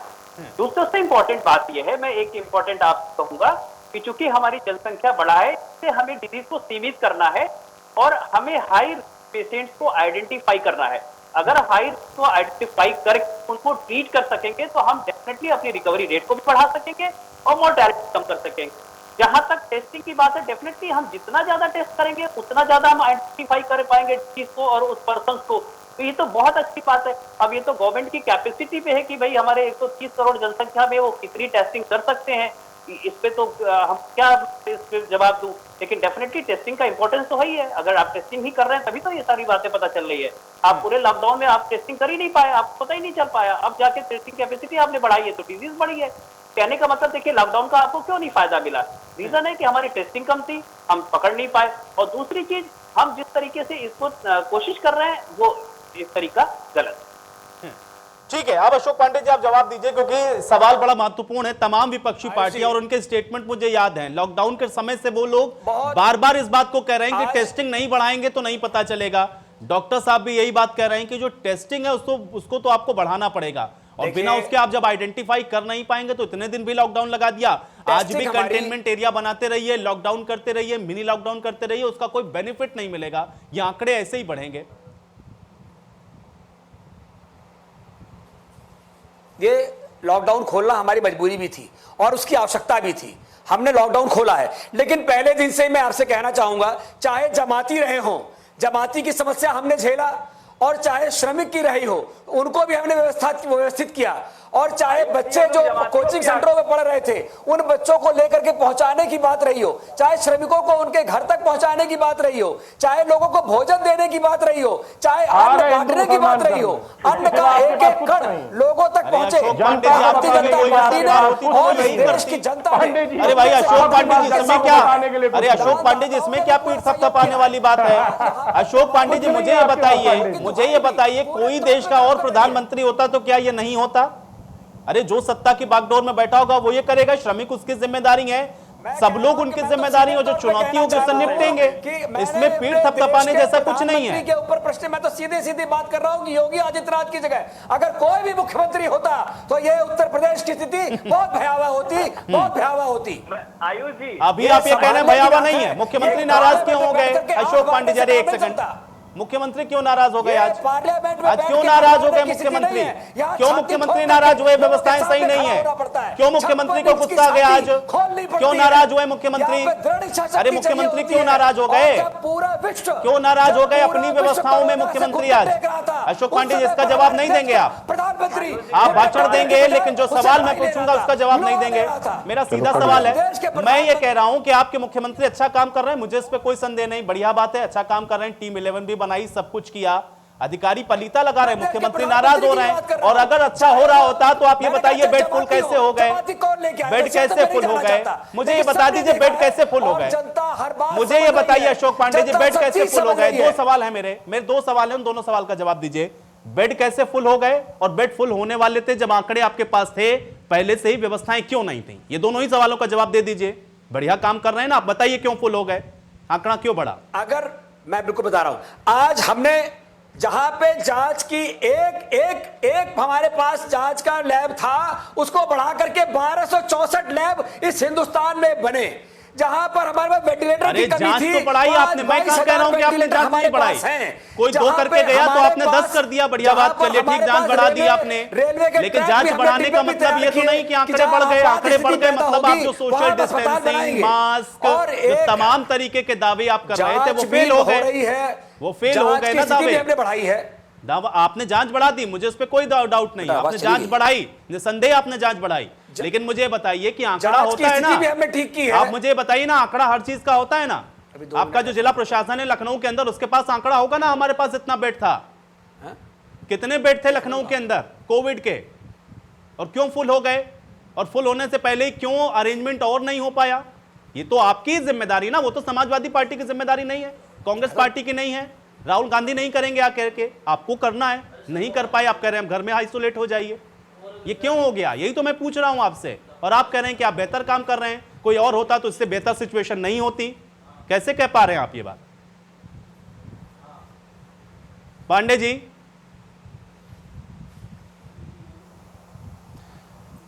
S11: दूसरा सबसे इंपॉर्टेंट बात यह है, मैं एक इंपॉर्टेंट आपको कहूंगा कि चूंकि हमारी जनसंख्या बढ़ा है, इससे हमें डिजीज को सीमित करना है और हमें हाई पेशेंट्स को आइडेंटिफाई करना है। अगर हाई को आइडेंटिफाई कर उनको ट्रीट कर सकेंगे तो हम डेफिनेटली अपनी रिकवरी रेट को भी बढ़ा सकेंगे और मोर्टेलिटी कम कर सकेंगे। जहां तक टेस्टिंग की बात है, डेफिनेटली हम जितना ज्यादा टेस्ट करेंगे उतना ज्यादा हम आइडेंटिफाई कर पाएंगे डिजीज को और उस पर्सन को। तो ये तो बहुत अच्छी बात है। अब ये तो गवर्नमेंट की कैपेसिटी पे है कि भाई हमारे 130 करोड़ जनसंख्या में वो कितनी टेस्टिंग कर सकते हैं। इस पे तो हम क्या इस पे जवाब दूं। लेकिन डेफिनेटली टेस्टिंग का इंपॉर्टेंस तो है ही है। अगर आप टेस्टिंग ही कर रहे हैं तभी तो ये सारी बातें पता चल रही है। आप पूरे लॉकडाउन में आप टेस्टिंग कर ही नहीं पाए, आपको पता ही नहीं चल पाया। अब जाके टेस्टिंग कैपेसिटी आपने बढ़ाई है तो डिजीज बढ़ी है। कहने का मतलब देखिए लॉकडाउन का आपको क्यों नहीं फायदा मिला, रीजन है कि हमारी टेस्टिंग कम थी, हम पकड़ नहीं पाए। और दूसरी चीज, हम जिस तरीके से इसको कोशिश कर रहे हैं वो इस तरीका गलत है।
S1: ठीक है, अब अशोक पांडे जी आप जवाब दीजिए, क्योंकि सवाल बड़ा महत्वपूर्ण है। तमाम विपक्षी पार्टियां और उनके स्टेटमेंट मुझे याद हैं, लॉकडाउन के समय से वो लोग बार बार इस बात को कह रहे हैं कि टेस्टिंग नहीं बढ़ाएंगे तो नहीं पता चलेगा। डॉक्टर साहब भी यही बात कह रहे हैं कि जो टेस्टिंग है उसको तो आपको बढ़ाना पड़ेगा, और बिना उसके आप जब आइडेंटिफाई कर नहीं पाएंगे तो इतने दिन भी लॉकडाउन लगा दिया। आज भी कंटेनमेंट एरिया बनाते रहिए, लॉकडाउन करते रहिए, मिनी लॉकडाउन करते रहिए, उसका कोई बेनिफिट नहीं मिलेगा, ये आंकड़े ऐसे ही बढ़ेंगे।
S8: ये लॉकडाउन खोलना हमारी मजबूरी भी थी और उसकी आवश्यकता भी थी। हमने लॉकडाउन खोला है, लेकिन पहले दिन से मैं आपसे कहना चाहूंगा, चाहे जमाती रहे हों, जमाती की समस्या हमने झेला, और चाहे श्रमिक की रही हो उनको भी हमने व्यवस्थित किया, और चाहे बच्चे जो कोचिंग सेंटरों में पढ़ रहे थे उन बच्चों को लेकर के पहुंचाने की बात रही हो, चाहे श्रमिकों को उनके घर तक पहुंचाने की बात रही हो, चाहे लोगों को भोजन देने की बात रही हो, चाहे अन्न बांटने की बात रही हो, अन्न का एक एक कण लोगों तक पहुंचे। भारतीय जनता पार्टी ने और देश की जनता ने।
S1: अरे भाई अशोक पांडे जी इसमें क्या, अरे अशोक पांडे जी इसमें क्या पीठ थपथपाने वाली बात है? अशोक पांडे जी मुझे ये बताइए, कोई देश का और प्रधानमंत्री होता तो क्या ये नहीं होता? अरे जो सत्ता की बागडोर में बैठा होगा वो ये करेगा, श्रमिक उसकी जिम्मेदारी है, सब लोग उनकी जिम्मेदारी है, जो चुनौतियों से निपटेंगे। इसमें पीठ थपथपाने जैसा कुछ नहीं है।
S8: के ऊपर प्रश्न, मैं तो सीधी सीधी बात कर रहा हूं कि योगी आदित्यनाथ की जगह अगर कोई भी मुख्यमंत्री होता तो ये उत्तर प्रदेश की स्थिति बहुत भयावह होती, बहुत भयावह होती।
S11: आयुष जी,
S1: अभी आप ये कह रहे हैं भयावह नहीं है, मुख्यमंत्री नाराज क्यों हो गए? अशोक पांडे जी एक सेकंड, मुख्यमंत्री क्यों नाराज हो गए आज क्यों नाराज हो गए मुख्यमंत्री? क्यों मुख्यमंत्री नाराज हुए? व्यवस्थाएं सही नहीं है, क्यों मुख्यमंत्री को गुस्सा आ गया आज? क्यों नाराज हुए मुख्यमंत्री? अरे मुख्यमंत्री क्यों नाराज हो गए? क्यों नाराज हो गए अपनी व्यवस्थाओं में मुख्यमंत्री आज? अशोक पांडे जी इसका जवाब नहीं देंगे आप?
S8: प्रधानमंत्री
S1: आप भाषण देंगे लेकिन जो सवाल मैं पूछूंगा उसका जवाब नहीं देंगे। मेरा सीधा सवाल है, मैं ये कह रहा हूं कि आपके मुख्यमंत्री अच्छा काम कर रहे हैं, मुझे इस पर कोई संदेह नहीं, बढ़िया बात है, अच्छा काम कर रहे हैं, टीम 11 भी बनाई, सब कुछ किया, अधिकारी पलीता लगा रहे, मुख्यमंत्री नाराज हो रहे हैं। और अगर अच्छा हो रहा होता तो आप ये बताइए बेड फुल कैसे हो गए? बेड कैसे फुल हो गए? मुझे ये बता दीजिए बेड कैसे फुल हो गए? मुझे ये बताइए अशोक पांडे जी बेड कैसे फुल हो गए? दो सवाल है मेरे दो सवाल है, उन दोनों सवाल का जवाब दीजिए। बेड कैसे फुल हो गए और बेड फुल होने वाले थे जब आंकड़े आपके पास थे, पहले से ही व्यवस्थाएं क्यों नहीं थी? ये दोनों ही सवालों का जवाब दे दीजिए। बढ़िया काम कर रहे हैं ना आप, बताइए क्यों फुल हो गए, आंकड़ा क्यों बढ़ा?
S8: अगर मैं बिल्कुल बता रहा हूं, आज हमने जहां पे जांच की एक हमारे पास जांच का लैब था उसको बढ़ा करके 1264 लैब इस हिंदुस्तान में बने, जहां पर हमारे पास वेंटिलेटर की कमी थी।
S1: तो बढ़ाई आपने, मैं कहां कह रहा हूं कि आपने जांच नहीं बढ़ाई? कोई 2 करके गया तो आपने 10 कर दिया, बढ़िया बात, चलिए ठीक, जांच बढ़ा दी आपने, लेकिन जांच बढ़ाने का मतलब ये तो नहीं कि आंकड़े बढ़ गए। आंकड़े बढ़ गए मतलब आप जो सोशल डिस्टेंसिंग, मास्क, जो तमाम तरीके के दावे आप कर रहे थे वो फेल हो गए, वो फेल हो गए ना दावे।
S8: हमने बढ़ाई है,
S1: आपने जांच बढ़ा दी, मुझे उस पर कोई डाउट नहीं, आपने जांच बढ़ाई, निसंदेह आपने जांच बढ़ाई, लेकिन मुझे बताइए कि आंकड़ा होता है ना,
S8: हमने ठीक की है।
S1: आप मुझे बताइए ना, आंकड़ा हर चीज का होता है ना। आपका जो जिला प्रशासन है लखनऊ के अंदर, उसके पास आंकड़ा होगा ना हमारे पास इतना बेड था, कितने बेड थे लखनऊ के अंदर कोविड के, और क्यों फुल हो गए, और फुल होने से पहले ही क्यों अरेंजमेंट और नहीं हो पाया? ये तो आपकी जिम्मेदारी ना, वो तो समाजवादी पार्टी की जिम्मेदारी नहीं है, कांग्रेस पार्टी की नहीं है, राहुल गांधी नहीं करेंगे आकर के, आपको करना है, नहीं कर पाए, आप कह रहे हैं घर में आइसोलेट हो जाइए। ये क्यों हो गया? यही तो मैं पूछ रहा हूं आपसे, और आप कह रहे हैं कि आप बेहतर काम कर रहे हैं, कोई और होता तो इससे बेहतर सिचुएशन नहीं होती। कैसे कह पा रहे हैं आप ये बात? पांडे जी,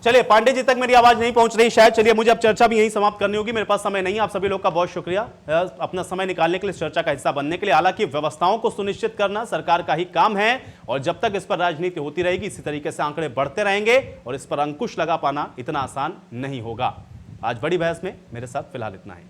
S1: चलिए पांडे जी तक मेरी आवाज नहीं पहुंच रही शायद, चलिए मुझे अब चर्चा भी यहीं समाप्त करनी होगी, मेरे पास समय नहीं है। आप सभी लोग का बहुत शुक्रिया अपना समय निकालने के लिए, चर्चा का हिस्सा बनने के लिए। हालांकि व्यवस्थाओं को सुनिश्चित करना सरकार का ही काम है, और जब तक इस पर राजनीति होती रहेगी, इसी तरीके से आंकड़े बढ़ते रहेंगे और इस पर अंकुश लगा पाना इतना आसान नहीं होगा। आज बड़ी बहस में मेरे साथ फिलहाल इतना है।